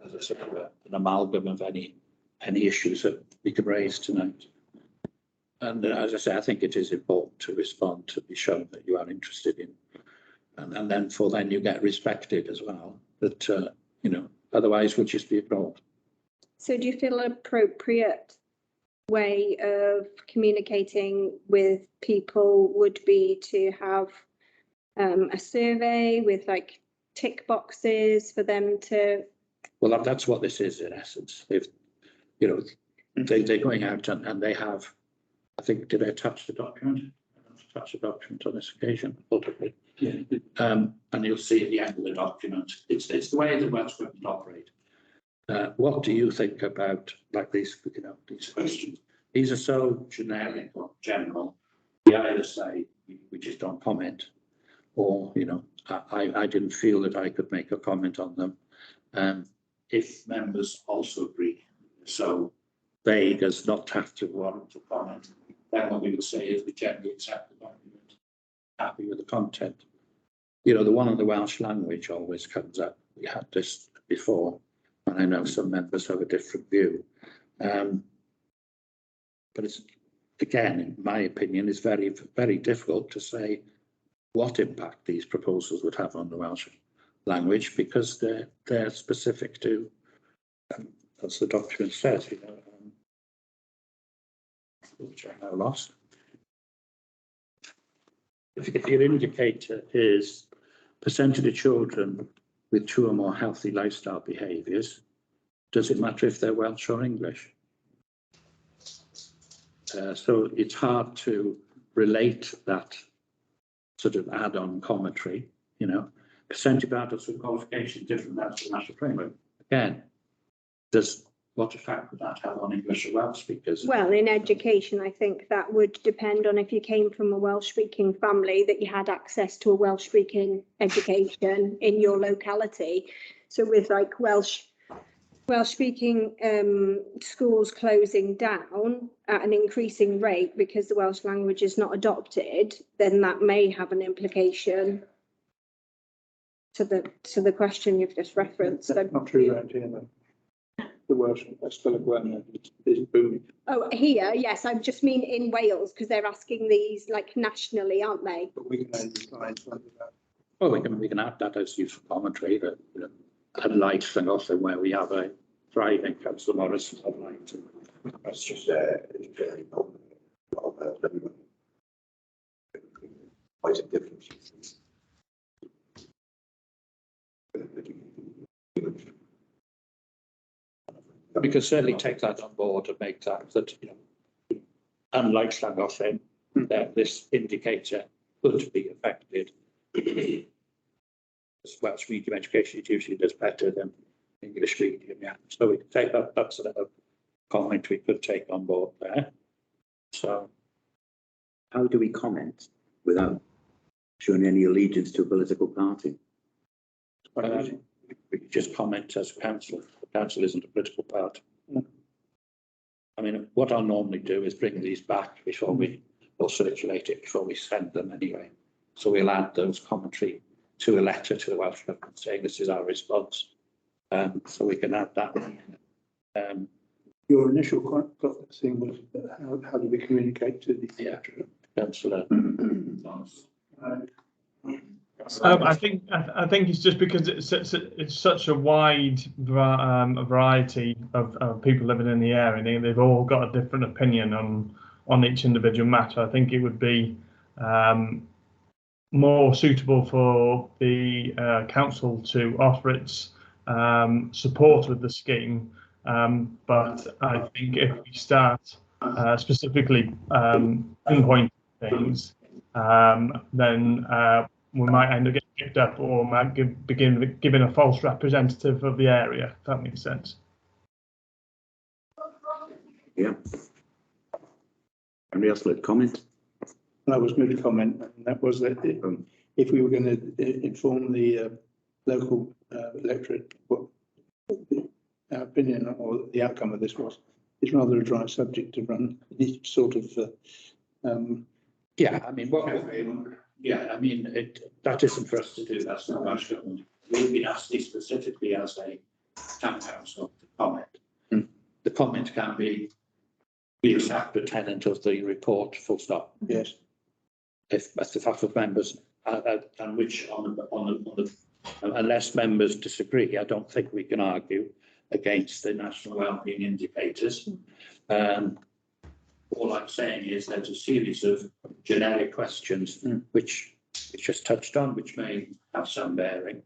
as a sort of an amalgam of any issues that we could raise tonight. And as I say, I think it is important to respond, to be shown that you are interested in, and then you get respected as well. That otherwise would just be ignored. So do you feel an appropriate way of communicating with people would be to have a survey with like tick boxes for them to? Well, that's what this is in essence. If they're going out and they have, I think, did I attach the document? Attach the document on this occasion, ultimately. Yeah. And you'll see at the end of the document, it's the way the Welsh Government operate. What do you think about these questions? These are so generic or general. We either say we just don't comment, or I didn't feel that I could make a comment on them. If members also agree, so vague as not have to want to comment, then what we would say is we generally accept the document, happy with the content. The one on the Welsh language always comes up. We had this before, and I know some members have a different view. But it's, again, in my opinion, is very, very difficult to say what impact these proposals would have on the Welsh language, because they're specific to, as the document says, which I now lost. If your indicator is percentage of children with 2 or more healthy lifestyle behaviours, does it matter if they're Welsh or English? So it's hard to relate that sort of add-on commentary, percentage of adults with qualifications different than the national framework. Again, what effect would that have on English or Welsh speakers? Well, in education, I think that would depend on if you came from a Welsh-speaking family, that you had access to a Welsh-speaking education in your locality. So with Welsh-speaking schools closing down at an increasing rate because the Welsh language is not adopted, then that may have an implication to the question you've just referenced. That's not true around here, though. The Welsh still a grammar is booming. Oh, here, yes, I just mean in Wales, because they're asking these nationally, aren't they? But we can only find something that. Well, we can add that as useful commentary, that unlike Cyngor, where we have a thriving Councillor Morris, That's just quite a difference. We could certainly take that on board and make that unlike Cyngor, that this indicator could be affected. Welsh medium education usually does better than English medium, yeah. So we can take that sort of comment we could take on board there. So How do we comment without showing any allegiance to a political party? we just comment as council. The council isn't a political party. I mean, what I'll normally do is bring these back before or circulate it before we send them anyway. So we'll add those commentary to a letter to the Welsh Government saying this is our response. So we can add that. Your initial thing was how do we communicate to the Councillor. I think it's just because it's such a wide variety of people living in the area, and they've all got a different opinion on each individual matter. I think it would be more suitable for the council to offer its support with the scheme. But I think if we start specifically pinpointing things, then we might end up getting picked up, or might begin giving a false representative of the area, if that makes sense. Yeah. Anybody else like to comment? I was going to comment, and that was that if we were going to inform the local electorate what our opinion or the outcome of this was, it's rather a dry subject to run this sort of. Yeah, I mean, that isn't for us to do. That's not Welsh Government. We've been asked specifically as a town council to comment. The comment can be, we accept the tenant of the report, full stop. Yes. If the fact of members, and which unless members disagree, I don't think we can argue against the national wellbeing indicators. All I'm saying is there's a series of generic questions which just touched on, which may have some bearing.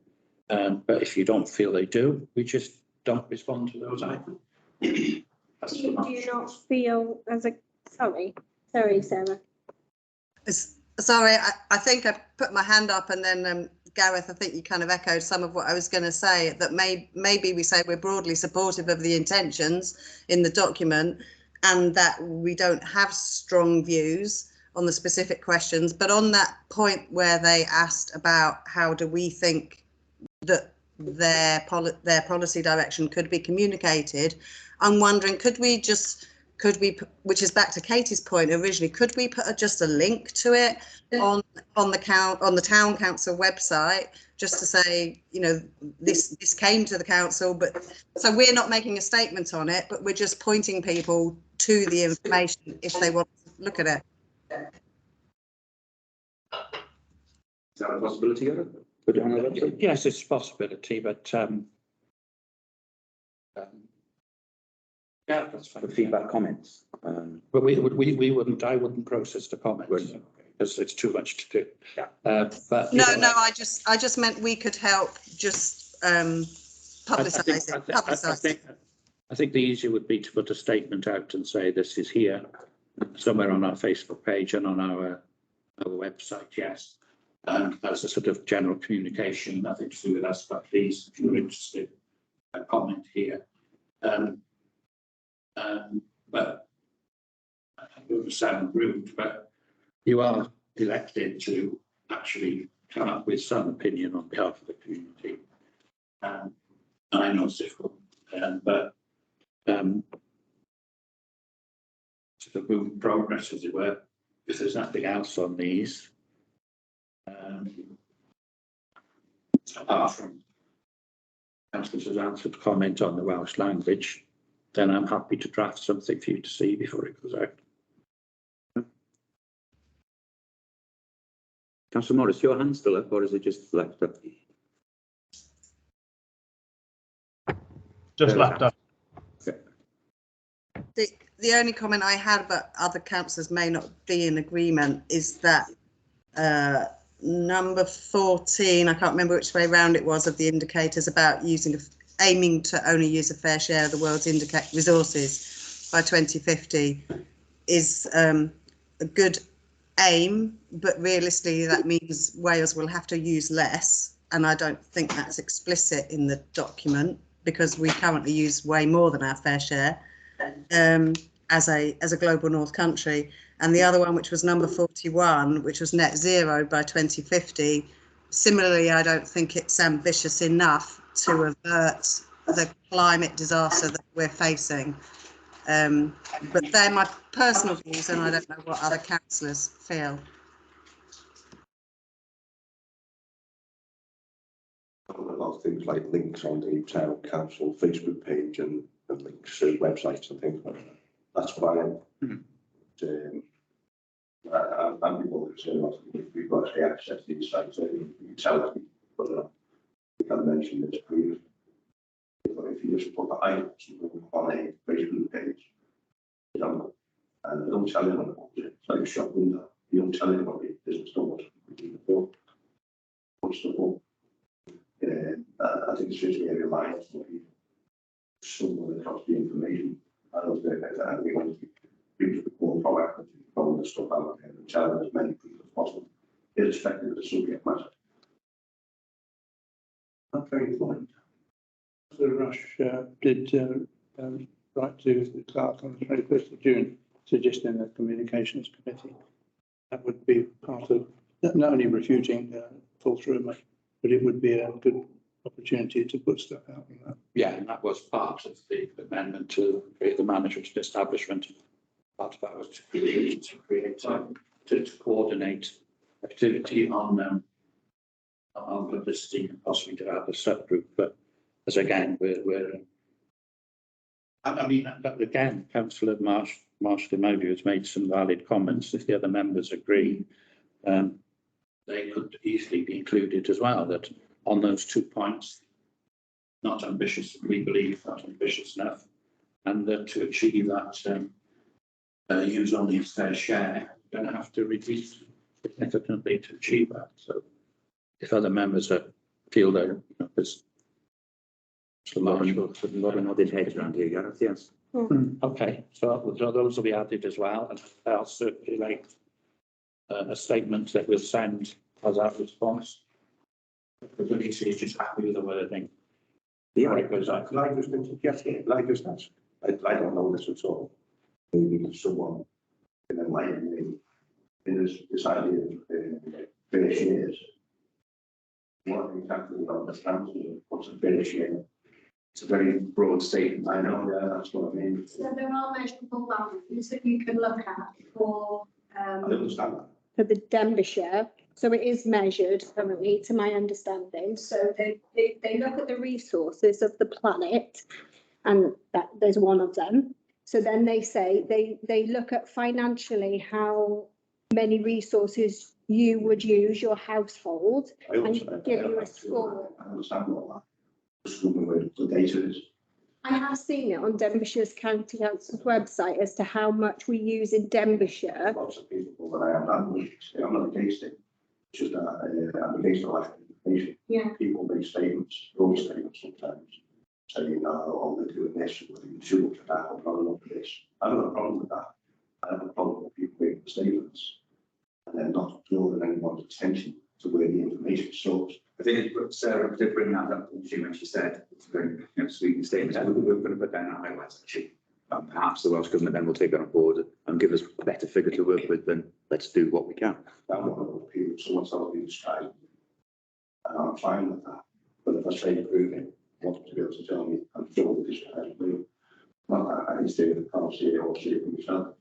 But if you don't feel they do, we just don't respond to those items. Do you not feel sorry, Sarah. Sorry, I think I put my hand up, and then Gareth, I think you kind of echoed some of what I was going to say, that maybe we say we're broadly supportive of the intentions in the document, and that we don't have strong views on the specific questions. But on that point where they asked about how do we think that their policy direction could be communicated, I'm wondering, could we, which is back to Katie's point originally, could we put just a link to it on the town council website, just to say, you know, this came to the council, but so we're not making a statement on it, but we're just pointing people to the information if they want to look at it. Is that a possibility? Put it on the website? Yes, it's a possibility, but yeah, that's fine. For feedback, comments. But we wouldn't. I wouldn't process the comments because it's too much to do. Yeah. But No, I just meant we could help just publicise it. I think the easier would be to put a statement out and say this is here somewhere on our Facebook page and on our website. Yes, as a sort of general communication, nothing to do with us, but please, if you're interested, comment here. But it would sound rude, but you are elected to actually come up with some opinion on behalf of the community. I know it's difficult, but sort of move progress, as it were. If there's nothing else on these, apart from Councillor's answered comment on the Welsh language, then I'm happy to draft something for you to see before it goes out. Councillor Morris, your hand still up, or is it just left up? Just left up. Okay. The only comment I had, but other councillors may not be in agreement, is that number 14, I can't remember which way round it was, of the indicators about aiming to only use a fair share of the world's resources by 2050 is a good aim, but realistically that means Wales will have to use less, and I don't think that's explicit in the document because we currently use way more than our fair share. as a global north country, and the other one, which was number 41, which was net zero by 2050. Similarly, I don't think it's ambitious enough to avert the climate disaster that we're facing. But they're my personal views, and I don't know what other councillors feel. A lot of things like links on the town council Facebook page and links to websites and things like that. That's fine. I'm people who say, well, we've got to access these sites, you can tell us, but we have mentioned this previously. If you just put the items on a Facebook page, you know, and don't tell anyone about it, it's like a shop window. You don't tell anyone about it, business don't what's the point? I think it's just a reminder for people. Someone across the information. I don't think that we want to be more proactive, throwing the stuff out there and telling as many people as possible, irrespective of the subject matter. Not very important. The Rush did write to the clerk on the 21st of June, suggesting a communications committee. That would be part of not only refuting full through, but it would be a good opportunity to put stuff out on that. Yeah, and that was part of the amendment to create the management establishment. Part of that was to coordinate activity on publicity and possibly to have a subgroup. But as again, I mean, again, Councillor Marshall, in my view, has made some valid comments. If the other members agree, they could easily be included as well. That on those 2 points, not ambitious, we believe not ambitious enough, and that to achieve that use only fair share, you're going to have to reduce significantly to achieve that. So, if other members feel that, you know, there's a lot of nodding heads around here, Gareth, yes. okay, so those will be added as well, and I'll circulate a statement that we'll send as our response. Everybody is just happy with the wording. Yeah, because I just interject here, like just ask. I don't know this at all. Maybe someone can enlighten me in this idea of fair shares. What exactly understands what's a fair share? It's a very broad statement. I know, yeah, that's what I mean. So there are measurable values that you can look at for I understand that. for the Denbighshire. So it is measured currently, to my understanding. So they look at the resources of the planet, and that there's one of them. So then they say they look at financially how many resources you would use, your household, and give you a score. I understand all that. Just wondering where the data is. I have seen it on Denbighshire's County Council's website as to how much we use in Denbighshire. Lots of people that I am I'm not against it. It's just I'm against the lack of information. Yeah. People make statements, wrong statements sometimes, saying, oh, they're doing this, or they're doing too much of that, or not enough of this. I don't have a problem with that. I have a problem with people making statements and then not drawing anyone's attention to where the information is sourced. I think Sarah did bring that up when she said it's a very sweet statement. We're going to put down our highlights actually. Perhaps the Welsh Government then will take it on board and give us a better figure to work with. Then let's do what we can. I'm one of those people, someone's telling me to try, and I'm fine with that. But if I say proving, I want to be able to tell me, I'm sure this has been. Not that I can say that I can't see it or see it for myself.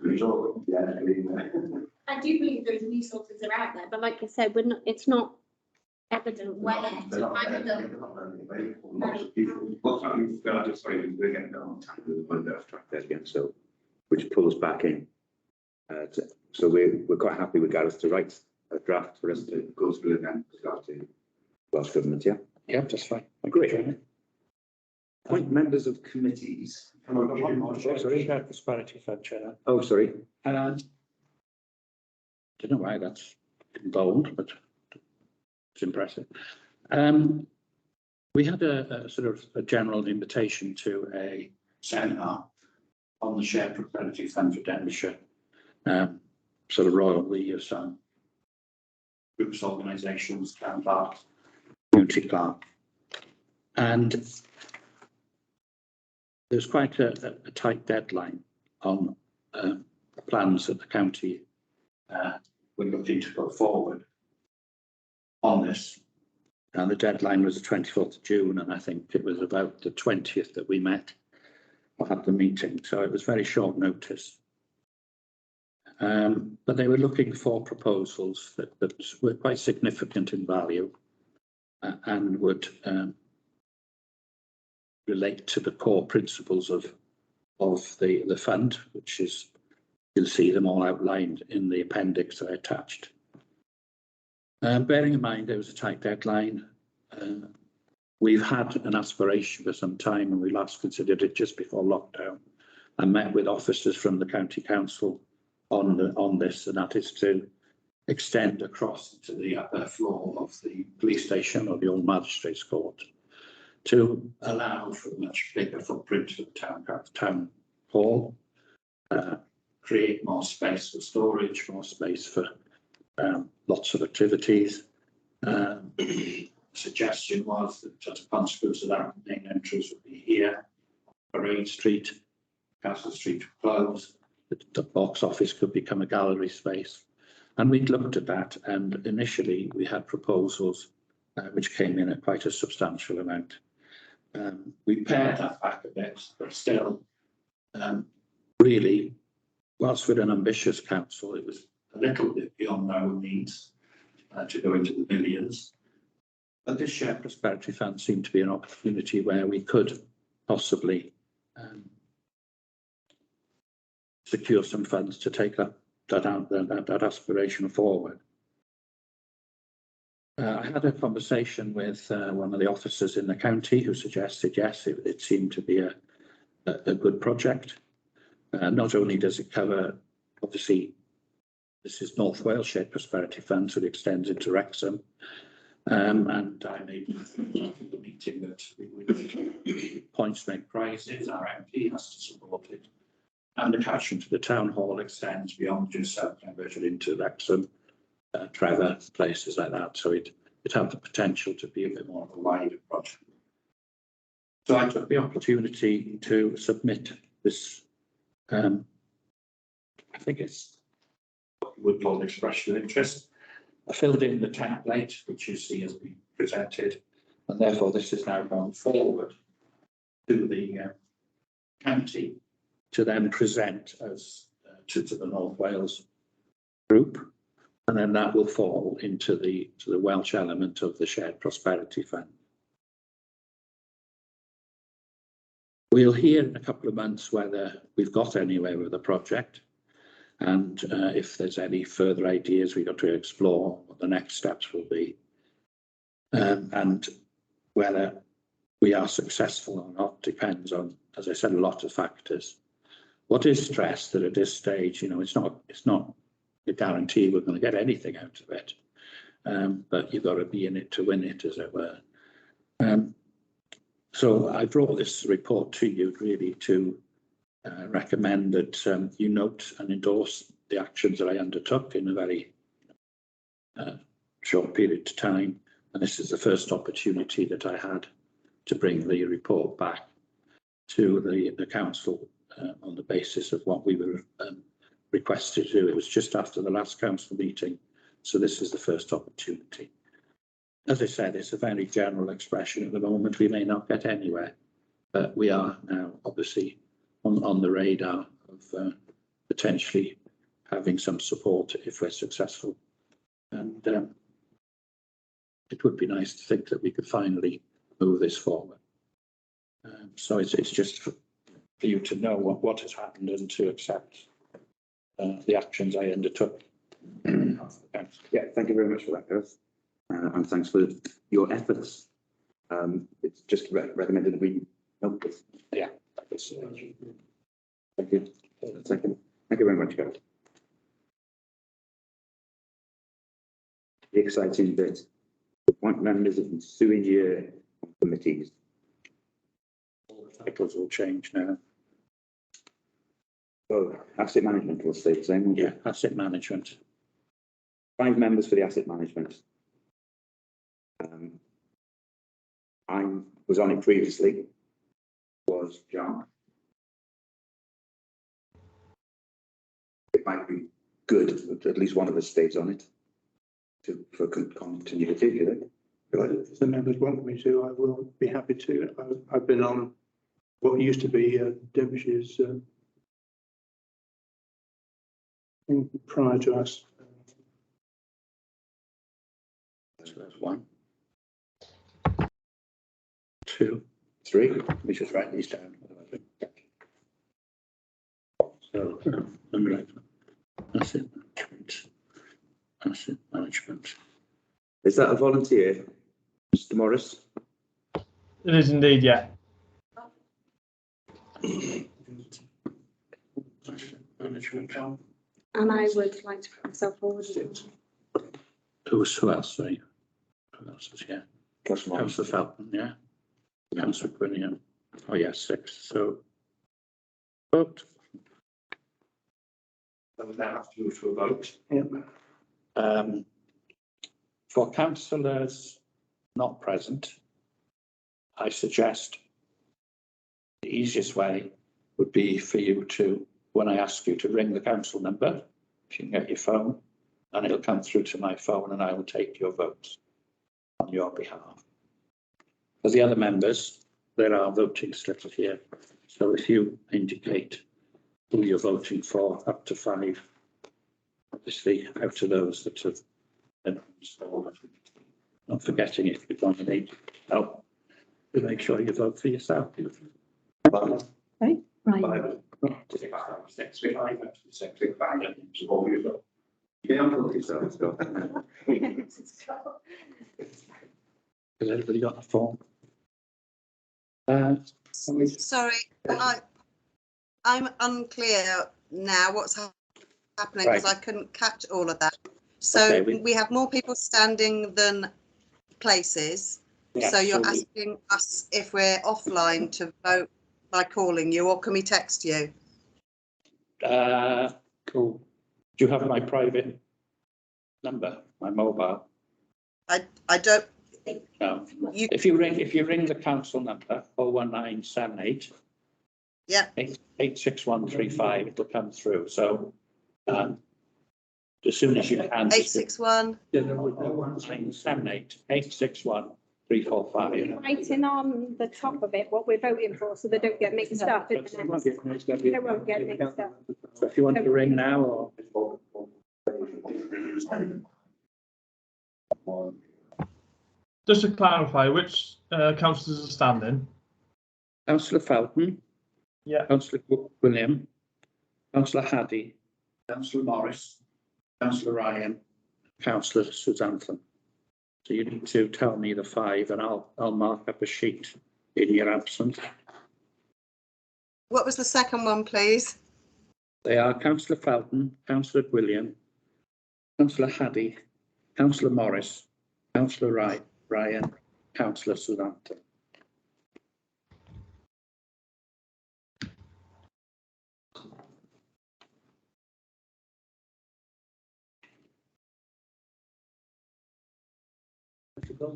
Result, yeah, I mean, I do believe those resources are out there, but like I said, we're not. It's not evident where to find them. Lots of people. Lots of people feel like it's very we're getting on with the window of track there again, so which pulls back in. So we're quite happy with Gareth to write a draft for us to go through and then start to Welsh Government. Yeah. Yeah, that's fine. Great. Point members of committees. Sorry, Prosperity Fund Chair. Oh, sorry. Don't know why that's bold, but it's impressive. We had a sort of a general invitation to a seminar on the Shared Prosperity Fund for Denbighshire, sort of royal we of some groups, organisations, town clerk, community clerk, and there's quite a tight deadline on the plans that the county we're looking to go forward on this. And the deadline was the 24th of June, and I think it was about the 20th that we met or had the meeting. So it was very short notice. But they were looking for proposals that were quite significant in value and would relate to the core principles of the fund, which is, you'll see them all outlined in the appendix that I attached. Bearing in mind there was a tight deadline, we've had an aspiration for some time, and we last considered it just before lockdown. I met with officers from the county council on this, and that is to extend across to the upper floor of the police station or the old magistrates court to allow for a much bigger footprint of the town hall, create more space for storage, more space for lots of activities. Suggestion was that as a consequence of that, the main entrance would be here, Parade Street, Castle Street would close, the box office could become a gallery space. And we'd looked at that, and initially we had proposals which came in at quite a substantial amount. We pared that back a bit, but still, really, whilst we're an ambitious council, it was a little bit beyond our needs to go into the millions. But this shared prosperity fund seemed to be an opportunity where we could possibly secure some funds to take that aspiration forward. I had a conversation with one of the officers in the county who suggested, yes, it seemed to be a good project. Not only does it cover, obviously, this is North Wales Shared Prosperity Fund, so it extends into Wrexham. And I made the meeting that we would points make prizes, our MP has to support it. And the cash into the town hall extends beyond just South Conversion into Wrexham, Trevor, places like that. So it had the potential to be a bit more of a wider project. So I took the opportunity to submit this, I think it's what we would call an expression of interest. I filled in the template, which you see has been presented, and therefore this is now going forward to the county to then present as to the North Wales group, and then that will fall into the Welsh element of the Shared Prosperity Fund. We'll hear in a couple of months whether we've got anywhere with the project, and if there's any further ideas we've got to explore, what the next steps will be, and whether we are successful or not depends on, as I said, a lot of factors. What is stressed that at this stage, it's not a guarantee we're going to get anything out of it, but you've got to be in it to win it, as it were. So I brought this report to you really to recommend that you note and endorse the actions that I undertook in a very short period of time. And this is the first opportunity that I had to bring the report back to the council on the basis of what we were requested to do. It was just after the last council meeting, so this is the first opportunity. As I said, it's a very general expression at the moment. We may not get anywhere, but we are now obviously on the radar of potentially having some support if we're successful. And it would be nice to think that we could finally move this forward. So it's just for you to know what has happened and to accept the actions I undertook. Yeah, thank you very much for that, Gareth. And thanks for your efforts. It's just recommended that we help with. Yeah. Thank you. Thank you. Thank you very much, Gareth. The exciting bit. Appoint members of ensuing year committees. All the titles will change now. Oh, asset management will stay the same, won't it? Yeah, asset management. 5 members for the asset management. I was on it previously, was John, it might be good if at least one of us stays on it for continuity, you know? If the members want me to, I will be happy to. I've been on what used to be Debish's thing prior to us. So that's 1, 2, 3. let me just write these down. So, asset management, asset management. Is that a volunteer, Mr. Morris? It is indeed, yeah. Asset management. And I would like to put myself forward. Who else, sorry? Who else is here? Councillor Morris. Councillor Felton, yeah. Councillor Quilliam. Oh, yeah, 6. So, vote. So we now have to move to a vote. Yeah. For councillors not present, I suggest the easiest way would be for you to, when I ask you to ring the council number, if you can get your phone, and it'll come through to my phone and I will take your votes on your behalf. For the other members, there are voting slips here. So if you indicate who you're voting for, up to 5, obviously out of those that have been installed. Not forgetting if you want to need help to make sure you vote for yourself. Right. Has everybody got a form? Sorry, I'm unclear now what's happening because I couldn't catch all of that. So Okay, we have more people standing than places. Yeah, So you're so asking us if we're offline to vote by calling you, or can we text you? Cool. Do you have my private number, my mobile? I don't. No. You, If you ring the council number 01978 yeah. 86135, it'll come through. So as soon as you can. 861. 01978 861 Writing on the top of it what we're voting for, so they don't get mixed up. In the next. They won't get mixed up. So if you want to ring now or. Just to clarify, which councillors are standing? Councillor Felton. Yeah. Councillor William. Councillor Haddy. Councillor Morris. Councillor Ryan. Councillor Suzanthan. So you need to tell me the 5 and I'll mark up a sheet in your absence. What was the second one, please? They are Councillor Felton, Councillor William, Councillor Haddy, Councillor Morris, Councillor Ryan, Councillor Suzanthan.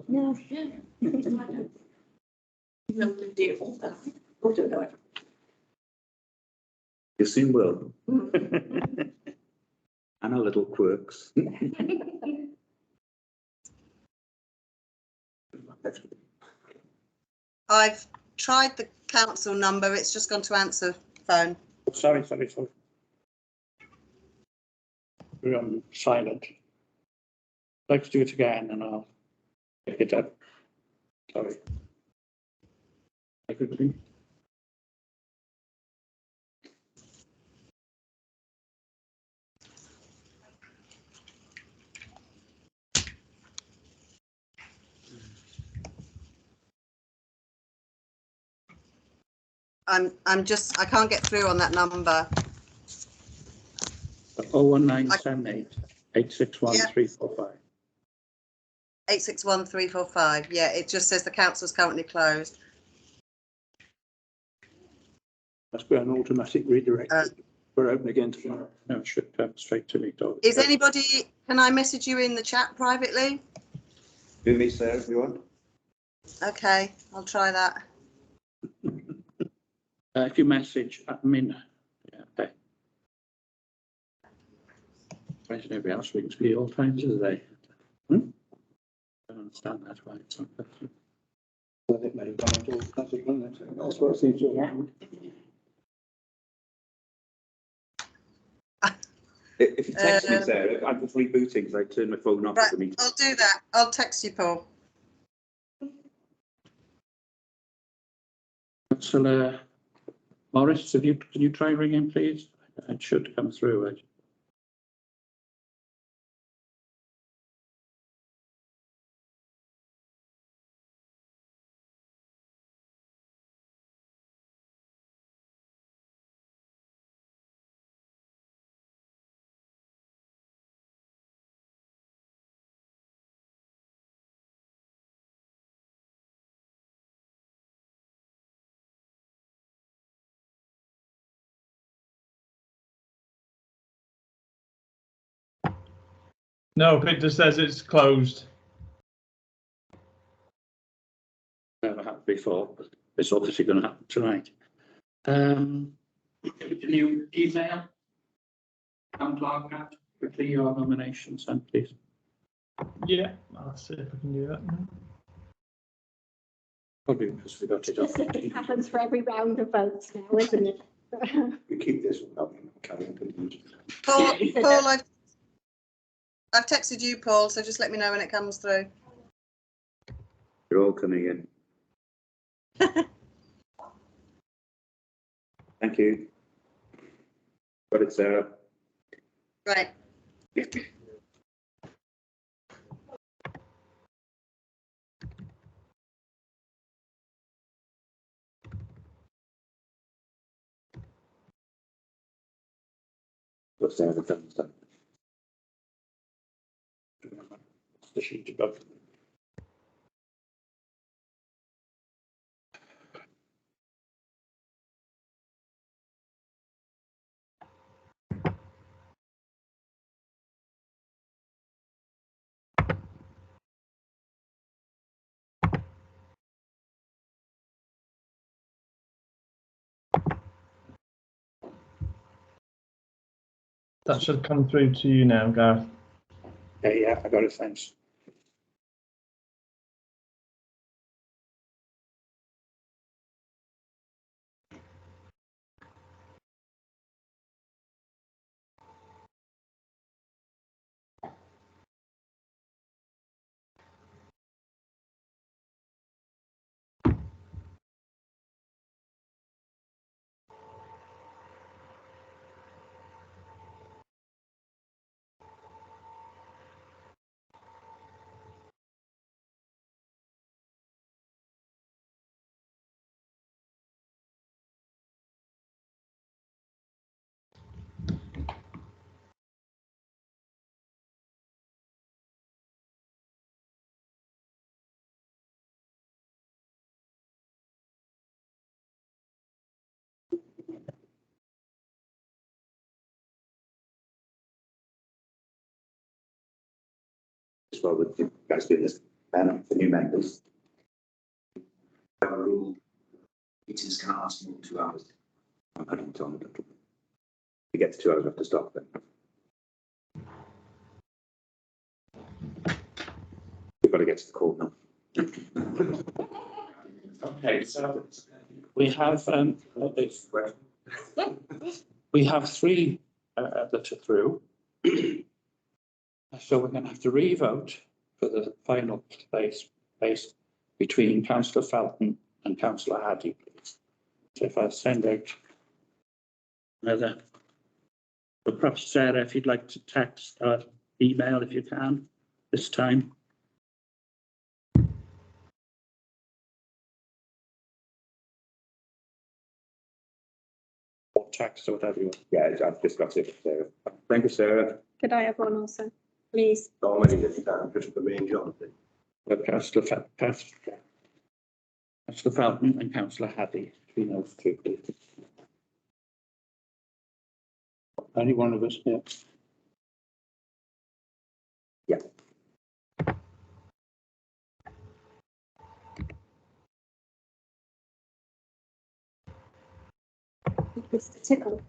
No. You soon will. And our little quirks. I've tried the council number. It's just gone to answer phone. Sorry. We're on silent. Let's do it again and I'll pick it up. Sorry. Everybody. I can't get through on that number. 01978 861 345. 861 345. Yeah, it just says the council's currently closed. Must be an automatic redirect. We're open again tomorrow. No, it should come straight to me. Is anybody, can I message you in the chat privately? Do me, Sarah, if you want. Okay, I'll try that. If you message, yeah, okay. Everybody else rings me all times of the day. I don't understand that why it's not. I think maybe that's it, isn't it? That's what seems to have happened. If you text me, Sarah, I'm just rebooting because I turned my phone off Right, at the meeting. I'll do that. I'll text you, Paul. Councillor Morris, can you try ringing, please? It should come through. No, it just says it's closed. Never happened before, but it's obviously going to happen tonight. Can you email and Clark out quickly your nominations, then, please? Yeah, I'll see if I can do that. Probably because we got it off. This happens for every round of votes now, isn't it? We keep this one up in Carrington. Paul, I've texted you, Paul, so just let me know when it comes through. They're all coming in. Thank you. Got it, Sarah. Right. Got Sarah the thumbs done. The sheet above. That should come through to you now, Gareth. Yeah, I got it, thanks. As well with you guys doing this for new members. Rule meetings can't last more than 2 hours. I'm adding it on a little. You get to 2 hours, we have to stop then. We've got to get to the court now. Okay, so we have we have three that are through. So we're going to have to re-vote for the final place between Councillor Felton and Councillor Haddy, please. So if I send out another, but perhaps Sarah, if you'd like to text or email if you can this time. Or text or whatever you want. Yeah, I've just got it, Sarah. Thank you, Sarah. Could I have one also, please? How many did you down just for me and Jonathan? Councillor Felton and Councillor Haddy, between those two, please. Only one of us, yeah. Yeah. Mr. Tickle.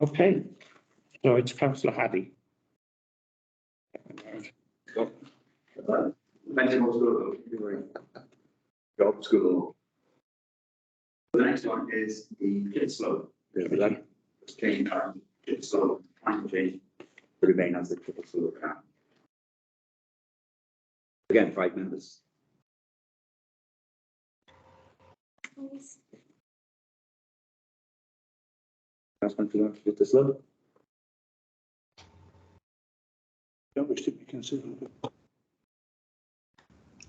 Okay, so it's councillor Haddy. Job school. The next one is the kids slope. It's changing kids slope, climate change to remain as the kids slope can. Again, 5 members. That's one to get the slope. Don't wish to be considered.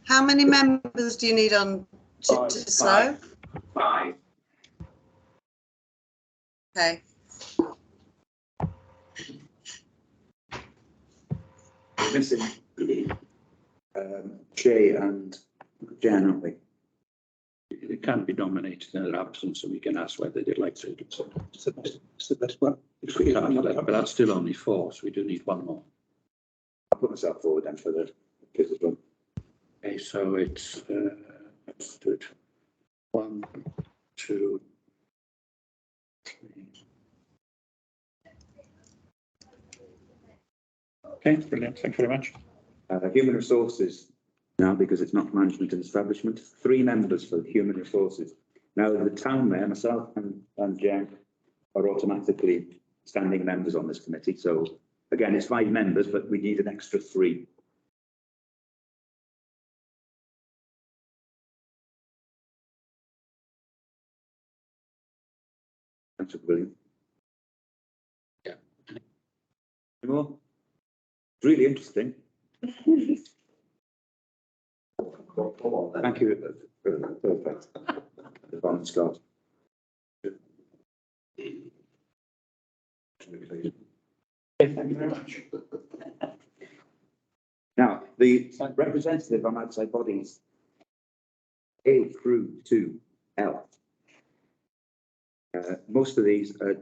How many members do you need on to slow? 5. Okay. We're missing Shay and Jan, aren't we? It can't be nominated in their absence, so we can ask whether they'd like to do so. It's the best one. If we can't, but that's still only 4, so we do need 1 more. I'll put myself forward then for the kids as well. Okay, so it's, let's do it. 1, 2, 3. Okay, brilliant. Thank you very much. Human resources now, because it's not management and establishment, 3 members for human resources. Now, the town mayor, myself and Jen are automatically standing members on this committee. So again, it's 5 members, but we need an extra 3. Thanks, William. Yeah. Any more? It's really interesting. Thank you. Perfect. Yvonne Scott. Okay, thank you very much. Now, the representative on outside bodies, A through to L. Most of these are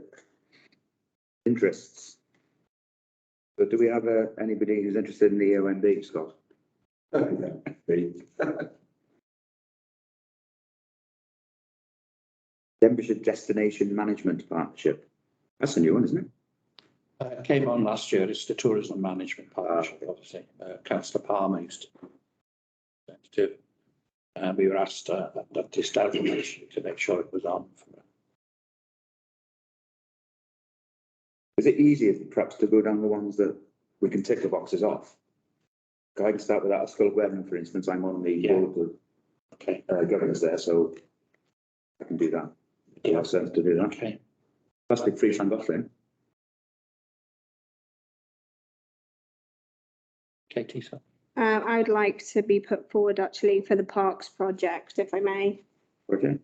interests. But do we have anybody who's interested in the OMB, Scott? Denbighshire Destination Management Partnership. That's a new one, isn't it? It came on last year. It's the Tourism Management Partnership, obviously. Councillor Palmer used to. We were asked at this delegation to make sure it was on. Is it easier perhaps to go down the ones that we can tick the boxes off? I can start with that at Skull Gwevin, for instance. I'm on the board of the governors there, so I can do that. It makes sense to do that. Okay. That's the free Llangollen. Katie, so. I'd like to be put forward actually for the Parks project, if I may. Okay.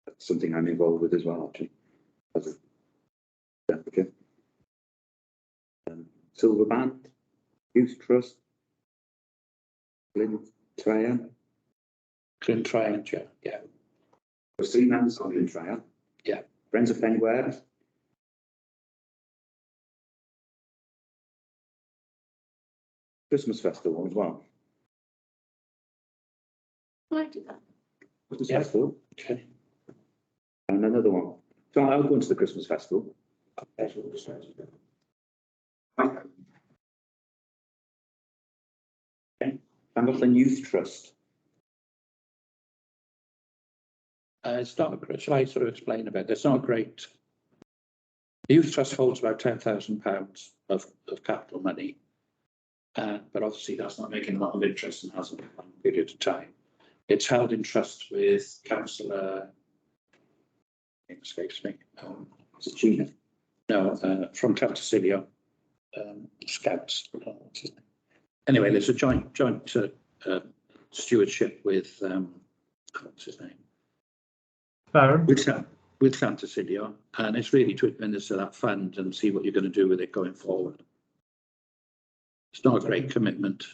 That's something I'm involved with as well, actually. As a applicant. Silver Band, Youth Trust, Glyn Tryon. Glyn Tryon, yeah. There's 3 members on Glyn Tryon. Yeah. Friends of Fenware. Christmas Festival as well. I do that. Christmas Yeah. Festival. Okay. And another one. So I'll go into the Christmas Festival. Okay. Llangollen Youth Trust. It's not a great, shall I sort of explain a bit? It's not a great. The Youth Trust holds about £10,000 of capital money. But obviously that's not making a lot of interest and hasn't for a long period of time. It's held in trust with Councillor, it escapes me. Is it Gina? No, from Calticilio, Scouts. What's his name? Anyway, there's a joint stewardship with, what's his name? Baron? With Santa Silio, and it's really to administer that fund and see what you're going to do with it going forward. It's not a great commitment.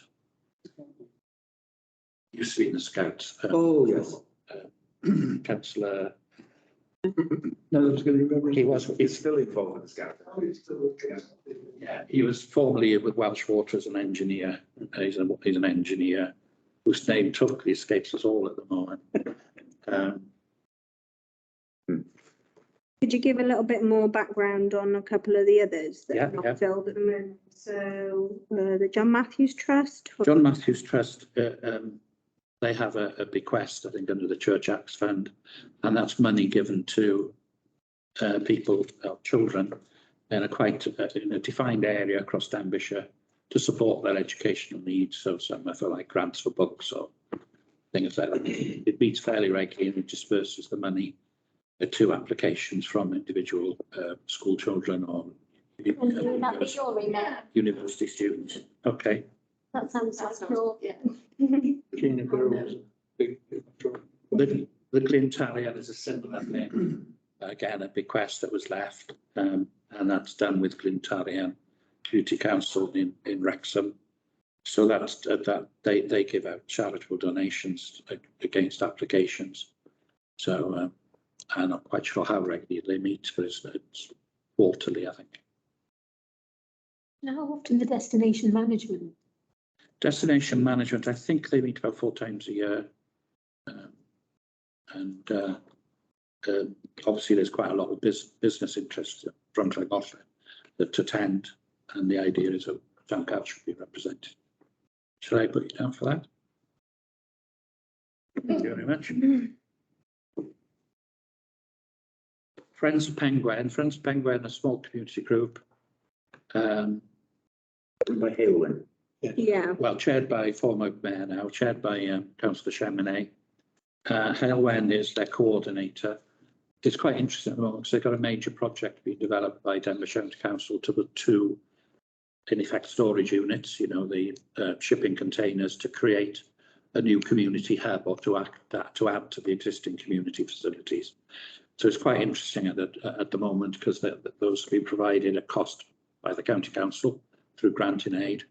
Used to be in the Scouts. Oh, yes. Councillor. No one's going to remember. He's still involved in the Scout. Yeah, he was formerly with Welsh Water as an engineer. He's an engineer whose name totally escapes us all at the moment. Could you give a little bit more background on a couple of the others that are Yeah. not filled at the moment? So the John Matthews Trust. John Matthews Trust, they have a bequest, I think, under the Church Acts Fund, and that's money given to people, children, in a quite in a defined area across Denbighshire to support their educational needs. So some are for like grants for books or things like that. It meets fairly regularly and it disperses the money to applications from individual school children or university students. Okay. That sounds like cool. Gina Girls, big. The Glintarian is a similar thing. Again, a bequest that was left, and that's done with Glintarian Community Council in Wrexham. So that's that they give out charitable donations against applications. So I'm not quite sure how regularly they meet, but it's quarterly, I think. How often the destination management? Destination management, I think they meet about 4 times a year. Obviously there's quite a lot of business interest from Llangollen that attend, and the idea is that Town Council should be represented. Should I put you down for that? Thank you very much. Friends of Penguin, a small community group. By Halewen. Yeah. Well, chaired by former mayor now, chaired by Councillor Cheminay. Halewen is their coordinator. It's quite interesting at the moment because they've got a major project being developed by Denbighshire Council to put 2, in effect, storage units, you know, the shipping containers, to create a new community hub or to add to the existing community facilities. So it's quite interesting at the moment because those have been provided at cost by the County Council through grant and aid.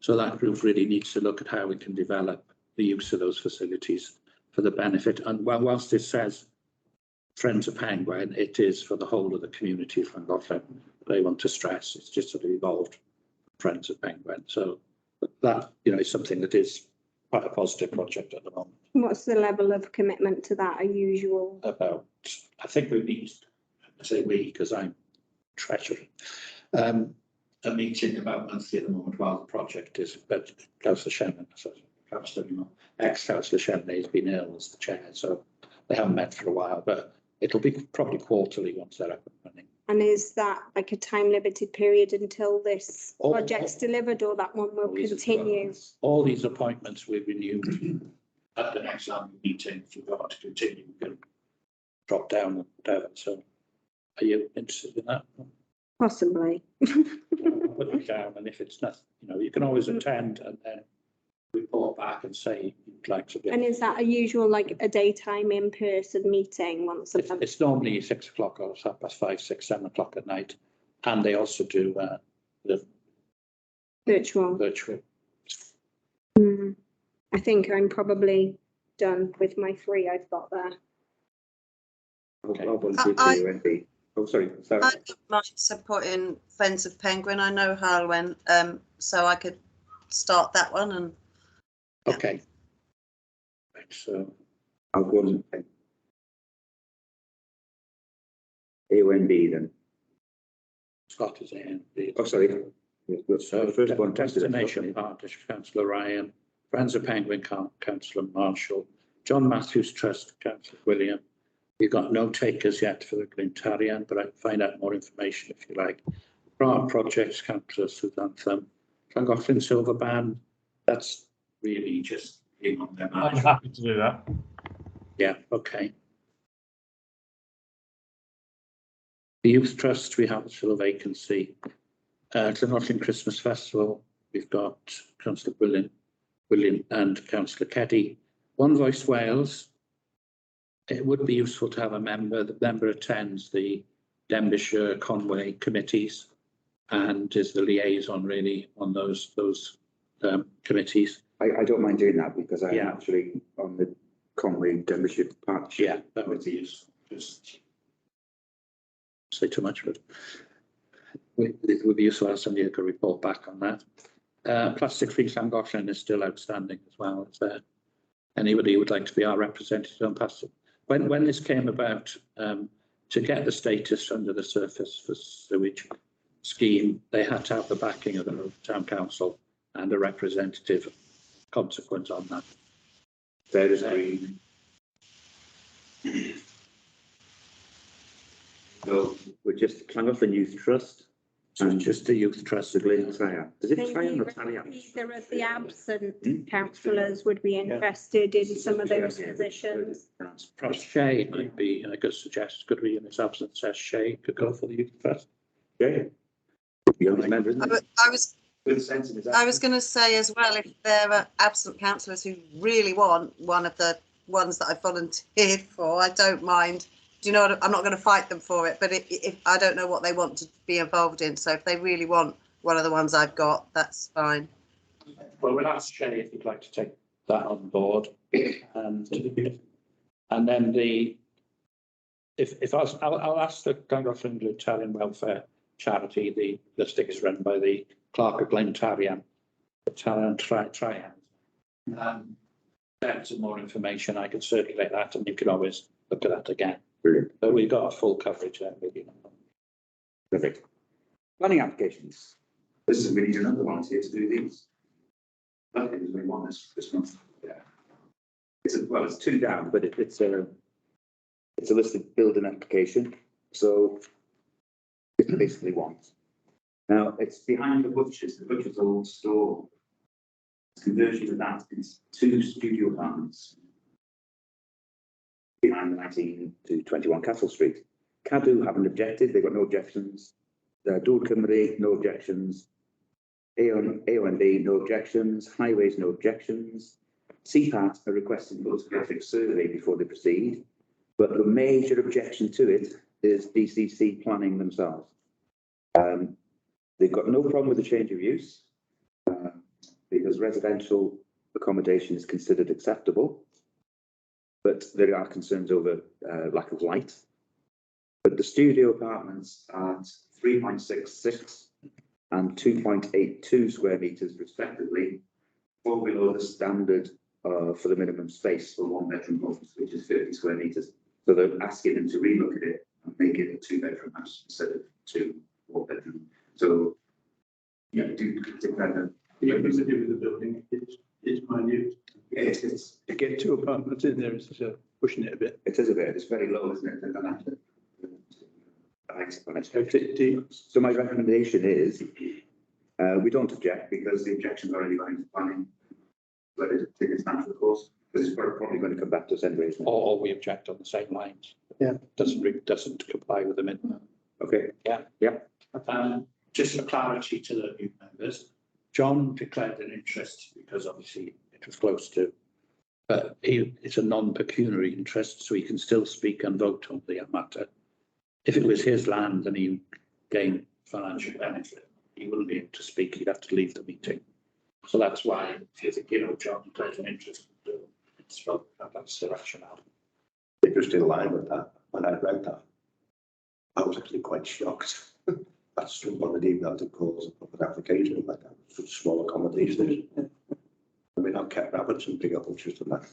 So that group really needs to look at how we can develop the use of those facilities for the benefit. And whilst it says Friends of Penguin, it is for the whole of the community of Llangollen. They want to stress it's just sort of evolved Friends of Penguin. So that, you know, is something that is quite a positive project at the moment. What's the level of commitment to that? A usual? About, I think we need, I say we because I'm treasurer, a meeting about monthly at the moment while the project is, but Councillor Shannon, ex-Councillor Shannon has been ill as the chair, so they haven't met for a while, but it'll be probably quarterly once they're up and running. And is that like a time limited period until this project's delivered, or that one will continue? All these appointments we've renewed at the next annual meeting. If you want to continue, you can drop down and down. So are you interested in that? Possibly. Put it down, and if it's not, you know, you can always attend and then report back and say you'd like to get. And is that a usual, like a daytime in-person meeting once a month? It's normally 6 o'clock or 5:30, 6, 7 o'clock at night, and they also do the Virtual. I think I'm probably done with my 3 I've got there. Okay. I'll volunteer to UNB. Oh, sorry, Sarah. I don't mind supporting Friends of Penguin. I know Halewen, so I could start that one. And okay. Right, so I'll go on AONB then. Scott is in. Oh, sorry. So the first one, Destination Partnership, Councillor Ryan, Friends of Penguin, Councillor Marshall, John Matthews Trust, Councillor William. We've got no takers yet for the Glintarian, but I can find out more information if you like. Grant Projects, Councillor Sudantham, Llangollen Silver Band. That's really just being on their I'm management. happy to do that. Yeah, okay. The Youth Trust, we have still a vacancy. Llangollen Christmas Festival, we've got Councillor William and Councillor Keddy. One Voice Wales. It would be useful to have a member. The member attends the Denbighshire Conway committees and is the liaison really on those committees. I don't mind doing that because I'm Yeah. actually on the Conway Denbighshire Partnership. Yeah, that would be useful. Just say too much, but it would be useful to have somebody who could report back on that. Plastic-free Llangollen is still outstanding as well. Is there anybody who would like to be our representative on plastic? When this came about, to get the status under the surface for sewage scheme, they had to have the backing of the town council and a representative consequence on that. There is green. So we're just Llangollen Youth Trust and Just the youth trust. the Glen Triad. Does it Triad or Maybe Triad? either of the absent councillors would be interested in some of those positions. Perhaps Shay might be, I could suggest, could we in his absence, says Shay could go for the youth trust. Okay. Youngest member, isn't it? I was going to say as well, if there are absent councillors who really want one of the ones that I volunteered for, I don't mind. Do you know what? I'm not going to fight them for it, but if I don't know what they want to be involved in, so if they really want one of the ones I've got, that's fine. Well, we'll ask Shay if he'd like to take that on board, and then I'll ask the Llangollen Italian Welfare Charity. The stick is run by the Clerk of Glentarian, Italian Triad. Then some more information. I can circulate that, and you can always look at that again. Brilliant. But we've got a full coverage there, really. Perfect. Planning applications. This is really another one here to do these. I think there's only one this month. Yeah. It's two down, but it's a listed building application. So it's basically one. Now it's behind the butcher's old store. Conversion of that is 2 studio apartments behind the 19 to 21 Castle Street. Cadw haven't objected, they've got no objections. Dŵr Cymru, no objections. AONB, no objections. Highways, no objections. CPAT are requesting photographic survey before they proceed, but the major objection to it is DCC planning themselves. They've got no problem with the change of use because residential accommodation is considered acceptable, but there are concerns over lack of light. But the studio apartments at 3.66 and 2.82 square metres respectively fall below the standard for the minimum space for 1-bedroom homes, which is 50 square metres. So they're asking them to relook at it and make it a 2-bedroom house instead of 2 1-bedroom. So yeah, do depend. Yeah, because to do with the building, it's minute. It's To get 2 apartments in there is pushing it a bit. it is a bit. It's very low, isn't it? They're gonna have to- Do So my recommendation is we don't object because the objection's already gone into planning. But I think it's natural course because it's probably going to come back to us anyway, isn't it? Or we object on the same lines. Yeah. Doesn't comply with the minimum. Okay. Yeah. Just for clarity to the new members, John declared an interest because obviously it was close to, but it's a non-pecuniary interest, so he can still speak and vote on the matter. If it was his land and he gained financial benefit, he wouldn't be able to speak. He'd have to leave the meeting. So that's why, if you think, John declared an interest, so that's the rationale. Just in line with that, when I read that, I was actually quite shocked. That's someone that even had to cause an application like that, such small accommodations. I mean, I've kept rabbits and bigger butchers than that.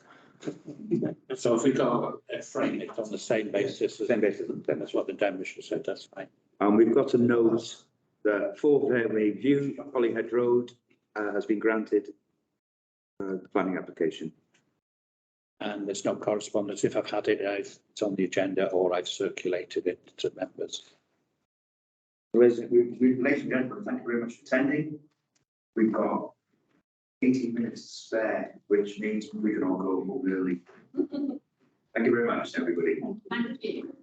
So if we go frame it on the same basis, Same basis. then that's what the Denbighshire said, that's fine. And we've got a note that 4 Fairway View, Holyhead Road, has been granted the planning application. And there's no correspondence. If I've had it, it's on the agenda or I've circulated it to members. Ladies and gentlemen, thank you very much for attending. We've got 18 minutes to spare, which means we can all go home early. Thank you very much, everybody. Thank you.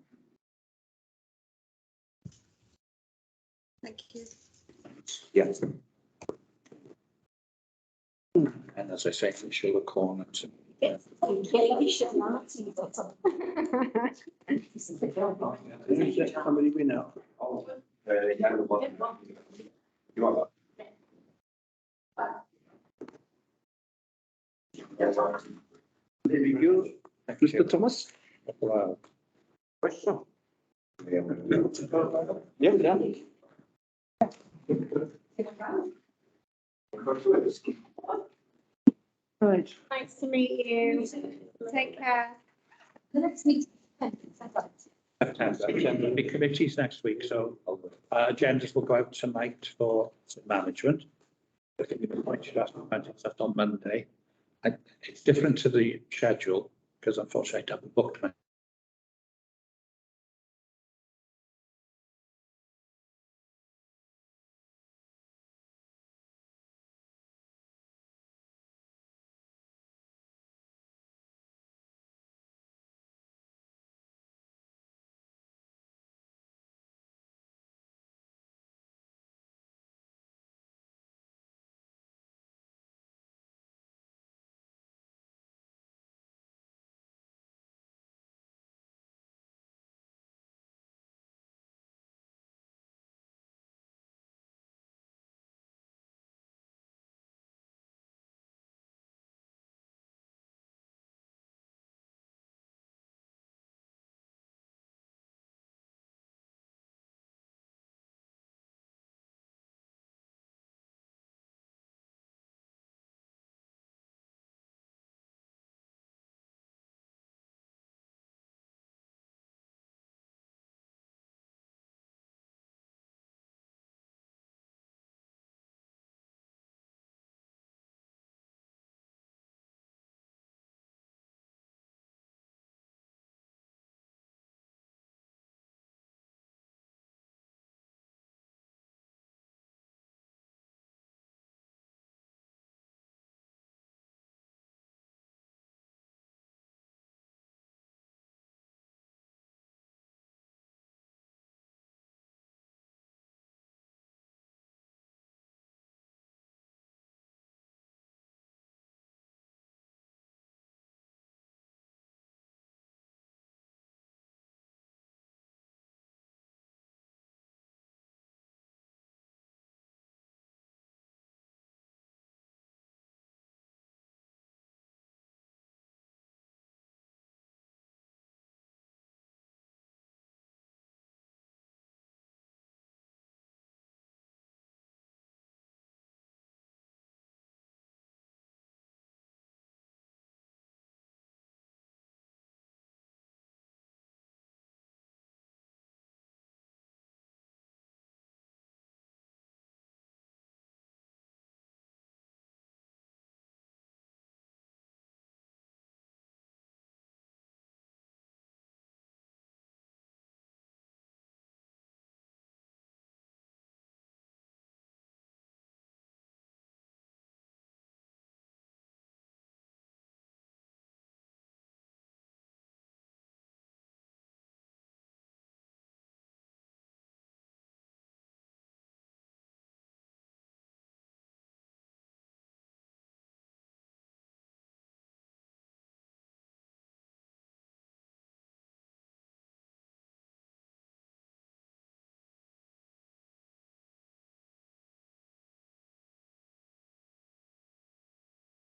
Thank you. Yes. And as I say, official the corner to. Somebody been out? There we go. Mr. Thomas? Wow. Question? Yeah, yeah. Right. Nice to meet you. Take care. The next meeting. There'll be committees next week, so agendas will go out tonight for management. I think the point should ask that's on Monday. And it's different to the schedule because unfortunately I haven't booked my